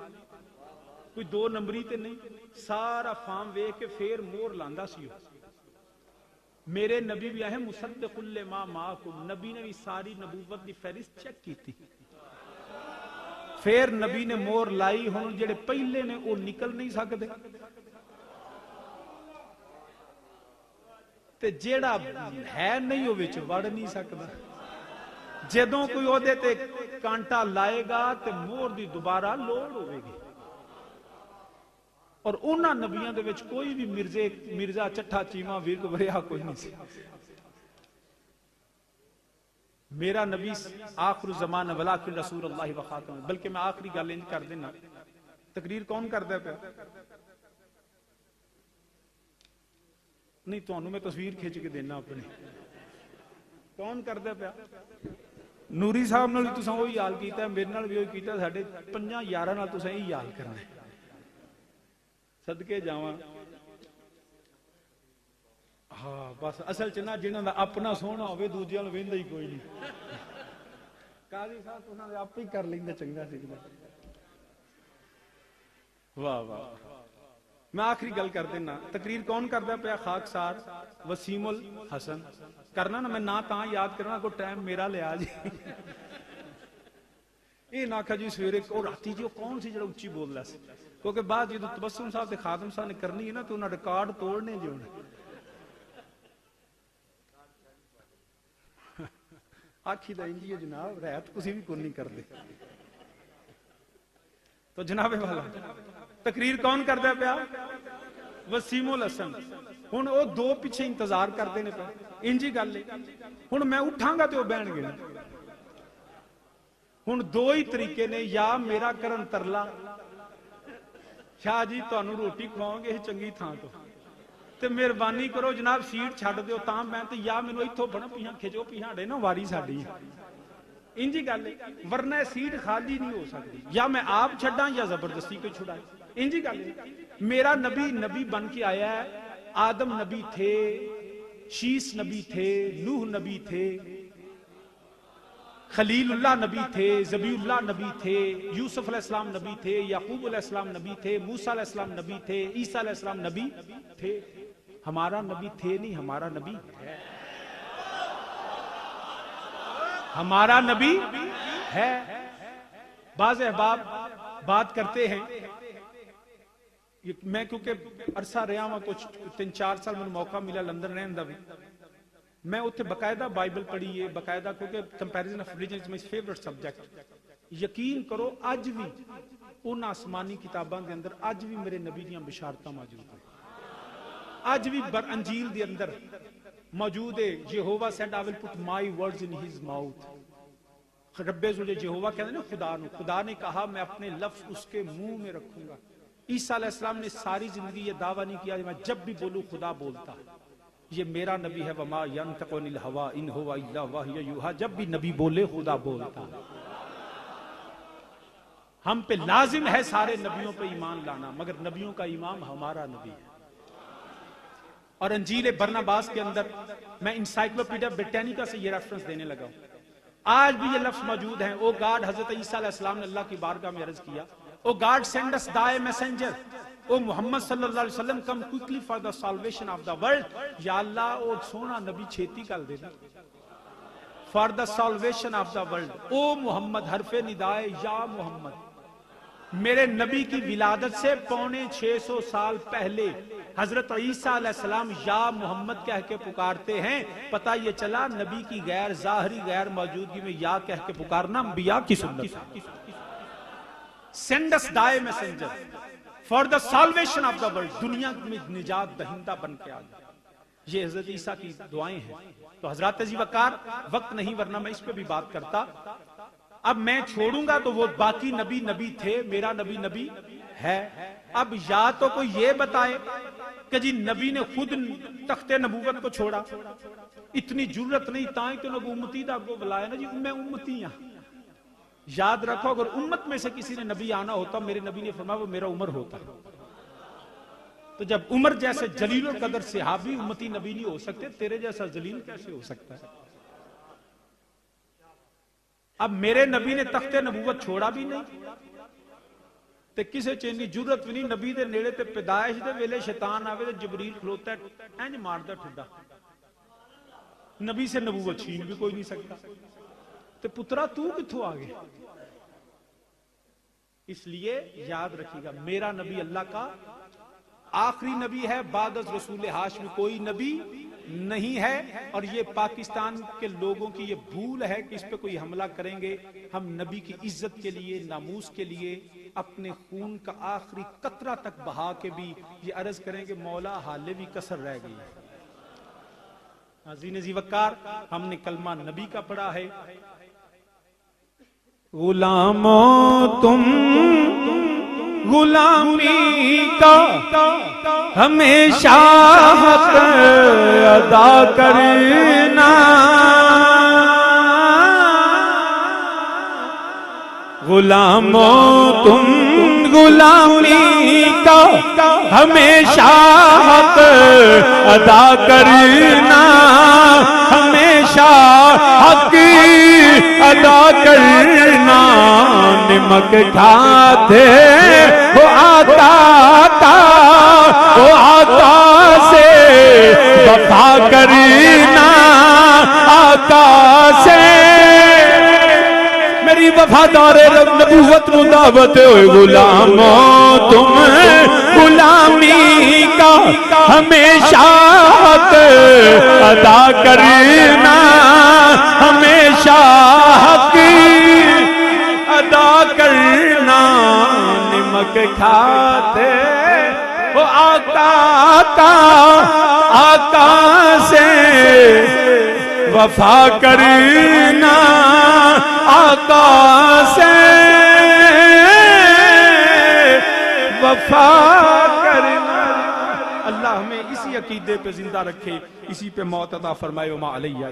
A: कोई 2 नंबरी तो नहीं, सारा फार्म वेख के फिर मोहर लांदा सी। मेरे नबी भी आए मुसद्दिक़ुन लिमा माअकुम, नबी ने भी सारी नबूवत की फहरिस्त चेक की थी, फिर नबी ने मोहर लाई। हुण जेडे पहले ने वो निकल नहीं सकते, ते जेड़ा है नहीं वो विच वड़ नहीं सकता। जदों कोई ओहदे ते कांटा लाएगा ते मोहर दी दोबारा लोड़ होगी। और उन्हां नबियां दे विच कोई भी मिर्जा चट्ठा चीमा विरग वरिया कोई नहीं सी। मेरा नबी आखिर ज़मान वलाकिन रसूलुल्लाह व खातम। बल्कि मैं आखिरी गल इंज कर देना, तकरीर कौन करदा पिया? नहीं, तुहानू मैं तस्वीर खिंच के देना अपनी। कौन करदा पिया? नूरी साहब नाल भी तुसां ओही हाल कीता, मेरे नाल भी ओही कीता, साडे 5 यारां नाल तुसां यही हाल करना है। सदके जावां। हाँ बस असल च ना जिन्हां दा अपना सोहना होवे दूजियां नूं वेंदा ही कोई नहीं। काजी साहब तुहां दे आपे ही कर लैंदे चंगा सी। वाह वाह। मैं आखिरी गल कर देना, तकरीर कौन करदा पिया? खाकसार वसीमुल हसन। करना ना, मैं ना तां याद करना को टाइम मेरा लिया जी। ये ना आखा जी सवेरे और राती जी कौन सी जो उच्ची बोलदा सी, क्योंकि बाद जो तबस्सुम साहब ते खादम साहब ने करनी है ना, तो उन्हें रिकॉर्ड तोड़ने जो आखी दा इंजी है जनाब, रहत कुछ भी कोई नहीं करते। तो जनाबे वाला तकरीर कौन करदा पिया? वसीमुल हसन। हुण वो 2 पिछे इंतजार करते ने पे, इंजी गल है। हुण मैं उठांगा तो बहणगे। हुण 2 ही तरीके ने, या मेरा करन तरला, शाह जी तुहानू रोटी खवाओगे चंगी थां तो, ते मेहरबानी करो जनाब सीट छड्ड दिओ तां मैं, ते या मैनू इत्थों बना पिछा खिचो, पिछाड़े ना वारी साडी। इंजी गल है, वरना सीट खाली नहीं हो सकती। या मैं आप छड्डा या जबरदस्ती कोई छुड़ाए। इंजी गल है। मेरा नबी नबी बन के आया है। आदम नबी थे, शीस नबी थे, नूह नबी थे, खलीलुल्लाह नबी थे, ज़बीउल्लाह नबी थे, यूसुफ अलैहिस्सलाम नबी थे, याकूब अलैहिस्सलाम नबी थे, मूसा अलैहिस्सलाम नबी थे, ईसा अलैहिस्सलाम नबी थे। हमारा नबी थे नहीं, हमारा नबी है। हमारा नबी है। बाज़ अहबाब बात करते हैं, मैं क्योंकि अरसा रहा वहां, कुछ 3-4 साल मैं मौका मिला लंदन रहने का भी, मैं उत्थे बकायदा बाइबल पढ़ी है, बकायदा, क्योंकि comparison of religion is my favourite subject. यकीन करो अज भी उन आसमानी किताबां के अंदर अज भी मेरे नबी दी बिशारतां मौजूद है। अज भी अंजील के अंदर मौजूद है। Jehovah said I will put my words in his mouth. रब्बे ज़ुल यहोवा कहते हैं ना खुदा ने कहा मैं अपने लफ्ज उसके मुंह में रखूंगा। ईसा अलैहिस्सलाम ने सारी जिंदगी ये दावा नहीं किया मैं जब भी बोलूं खुदा बोलता है, ये मेरा नबी है, वमा यंतक़ु अनिल हवा इन हुवा इल्ला वह्युन यूहा, जब भी नबी बोले खुदा बोलता है। हम पे लाजिम है सारे नबियों पे ईमान लाना, मगर नबियों का इमाम हमारा नबी है। और अंजील बरनबास के अंदर मैं इंसाइक्लोपीडिया ब्रिटानिका से ये रेफरेंस देने लगा हूं, आज भी ये लफ्ज मौजूद है। ओ गॉड, हजरत ईसा अलैहिस्सलाम ने अल्लाह की बारगाह में अर्ज किया, O God send us thy messenger, O Muhammad सल्लल्लाहु अलैहि वसल्लम come quickly for the salvation of the world. या अल्लाह ओ सोना नबी छेती कर देना for the salvation of the world. ओ मोहम्मद हरफे निदाए या मोहम्मद, मेरे नबी की विलादत से 650 साल पहले हजरत ईसा अलैहिस्सलाम या मोहम्मद कह के पुकारते हैं। पता ये चला नबी की गैर जाहरी गैर मौजूदगी में या कह के पुकारना अंबिया की सुन्नत है। Send us thy messenger for the salvation of the world, दुनिया में निजात दहिंदा बन के आ गया। ये हजरत ईसा की दुआएं हैं। तो हजरत जी वकार, वक्त नहीं वरना मैं इस पे भी बात करता। अब मैं छोड़ूंगा तो वो बाकी नबी नबी थे, मेरा नबी नबी है। अब या तो कोई ये बताए कि जी नबी ने खुद तख्ते नबूवत को छोड़ा, इतनी जरूरत नहीं, ताई तो लोग उम्मती दा को बुलाया ना जी, मैं उम्मती हूं। याद रखो, अगर उम्मत में से किसी ने नबी आना होता, मेरे नबी ने फरमाया वो मेरा उमर होता। तो जब उमर जैसे जलील और कदर सहाबी उम्मती नबी नहीं हो सकते, तेरे जैसा जलील कैसे हो सकता है? अब मेरे नबी ने तख्ते नबूवत छोड़ा भी नहीं ते किसी चीज की जरूरत भी नहीं। नबी दे नेड़े ते पैदाइश दे वेले शैतान आवे ते जबरील खलोता इंज मारदा ठुड्डा, नबी से नबूवत छीन भी कोई नहीं सकता। ते पुत्रा तू कित्थों आ गया? इसलिए याद रखिएगा, मेरा नबी अल्लाह का आखिरी नबी है, बाद रसूल हाशमी कोई नबी नहीं है। और ये पाकिस्तान के लोगों की ये भूल है कि इस पे कोई हमला करेंगे। हम नबी की इज्जत के लिए, नामूस के लिए अपने खून का आखिरी कतरा तक बहा के भी ये अर्ज करेंगे मौला हाले भी कसर रह गई। नाज़रीन जी वकार, हमने कलमा नबी का पढ़ा है।
B: गुलामों तुम गुलामी का हमेशा हक अदा करना, गुलामों तुम गुलामी का हमेशा हक अदा करना, हमेशा हक अदा करना। निमक खाते वो आता का, वो आता से वफा करना, आता से मेरी वफादार नबूवत को दावत हो। गुलामों तुम गुलामी का हमेशा हक अदा करना, हमेशा हक अदा करना। निमक खाते वो आका का, आका से वफा करना, आका से वफा करना।
A: अल्लाह हमें इसी अकीदे पे जिंदा रखे, इसी पे मौत अता फरमाए। मा अलैया।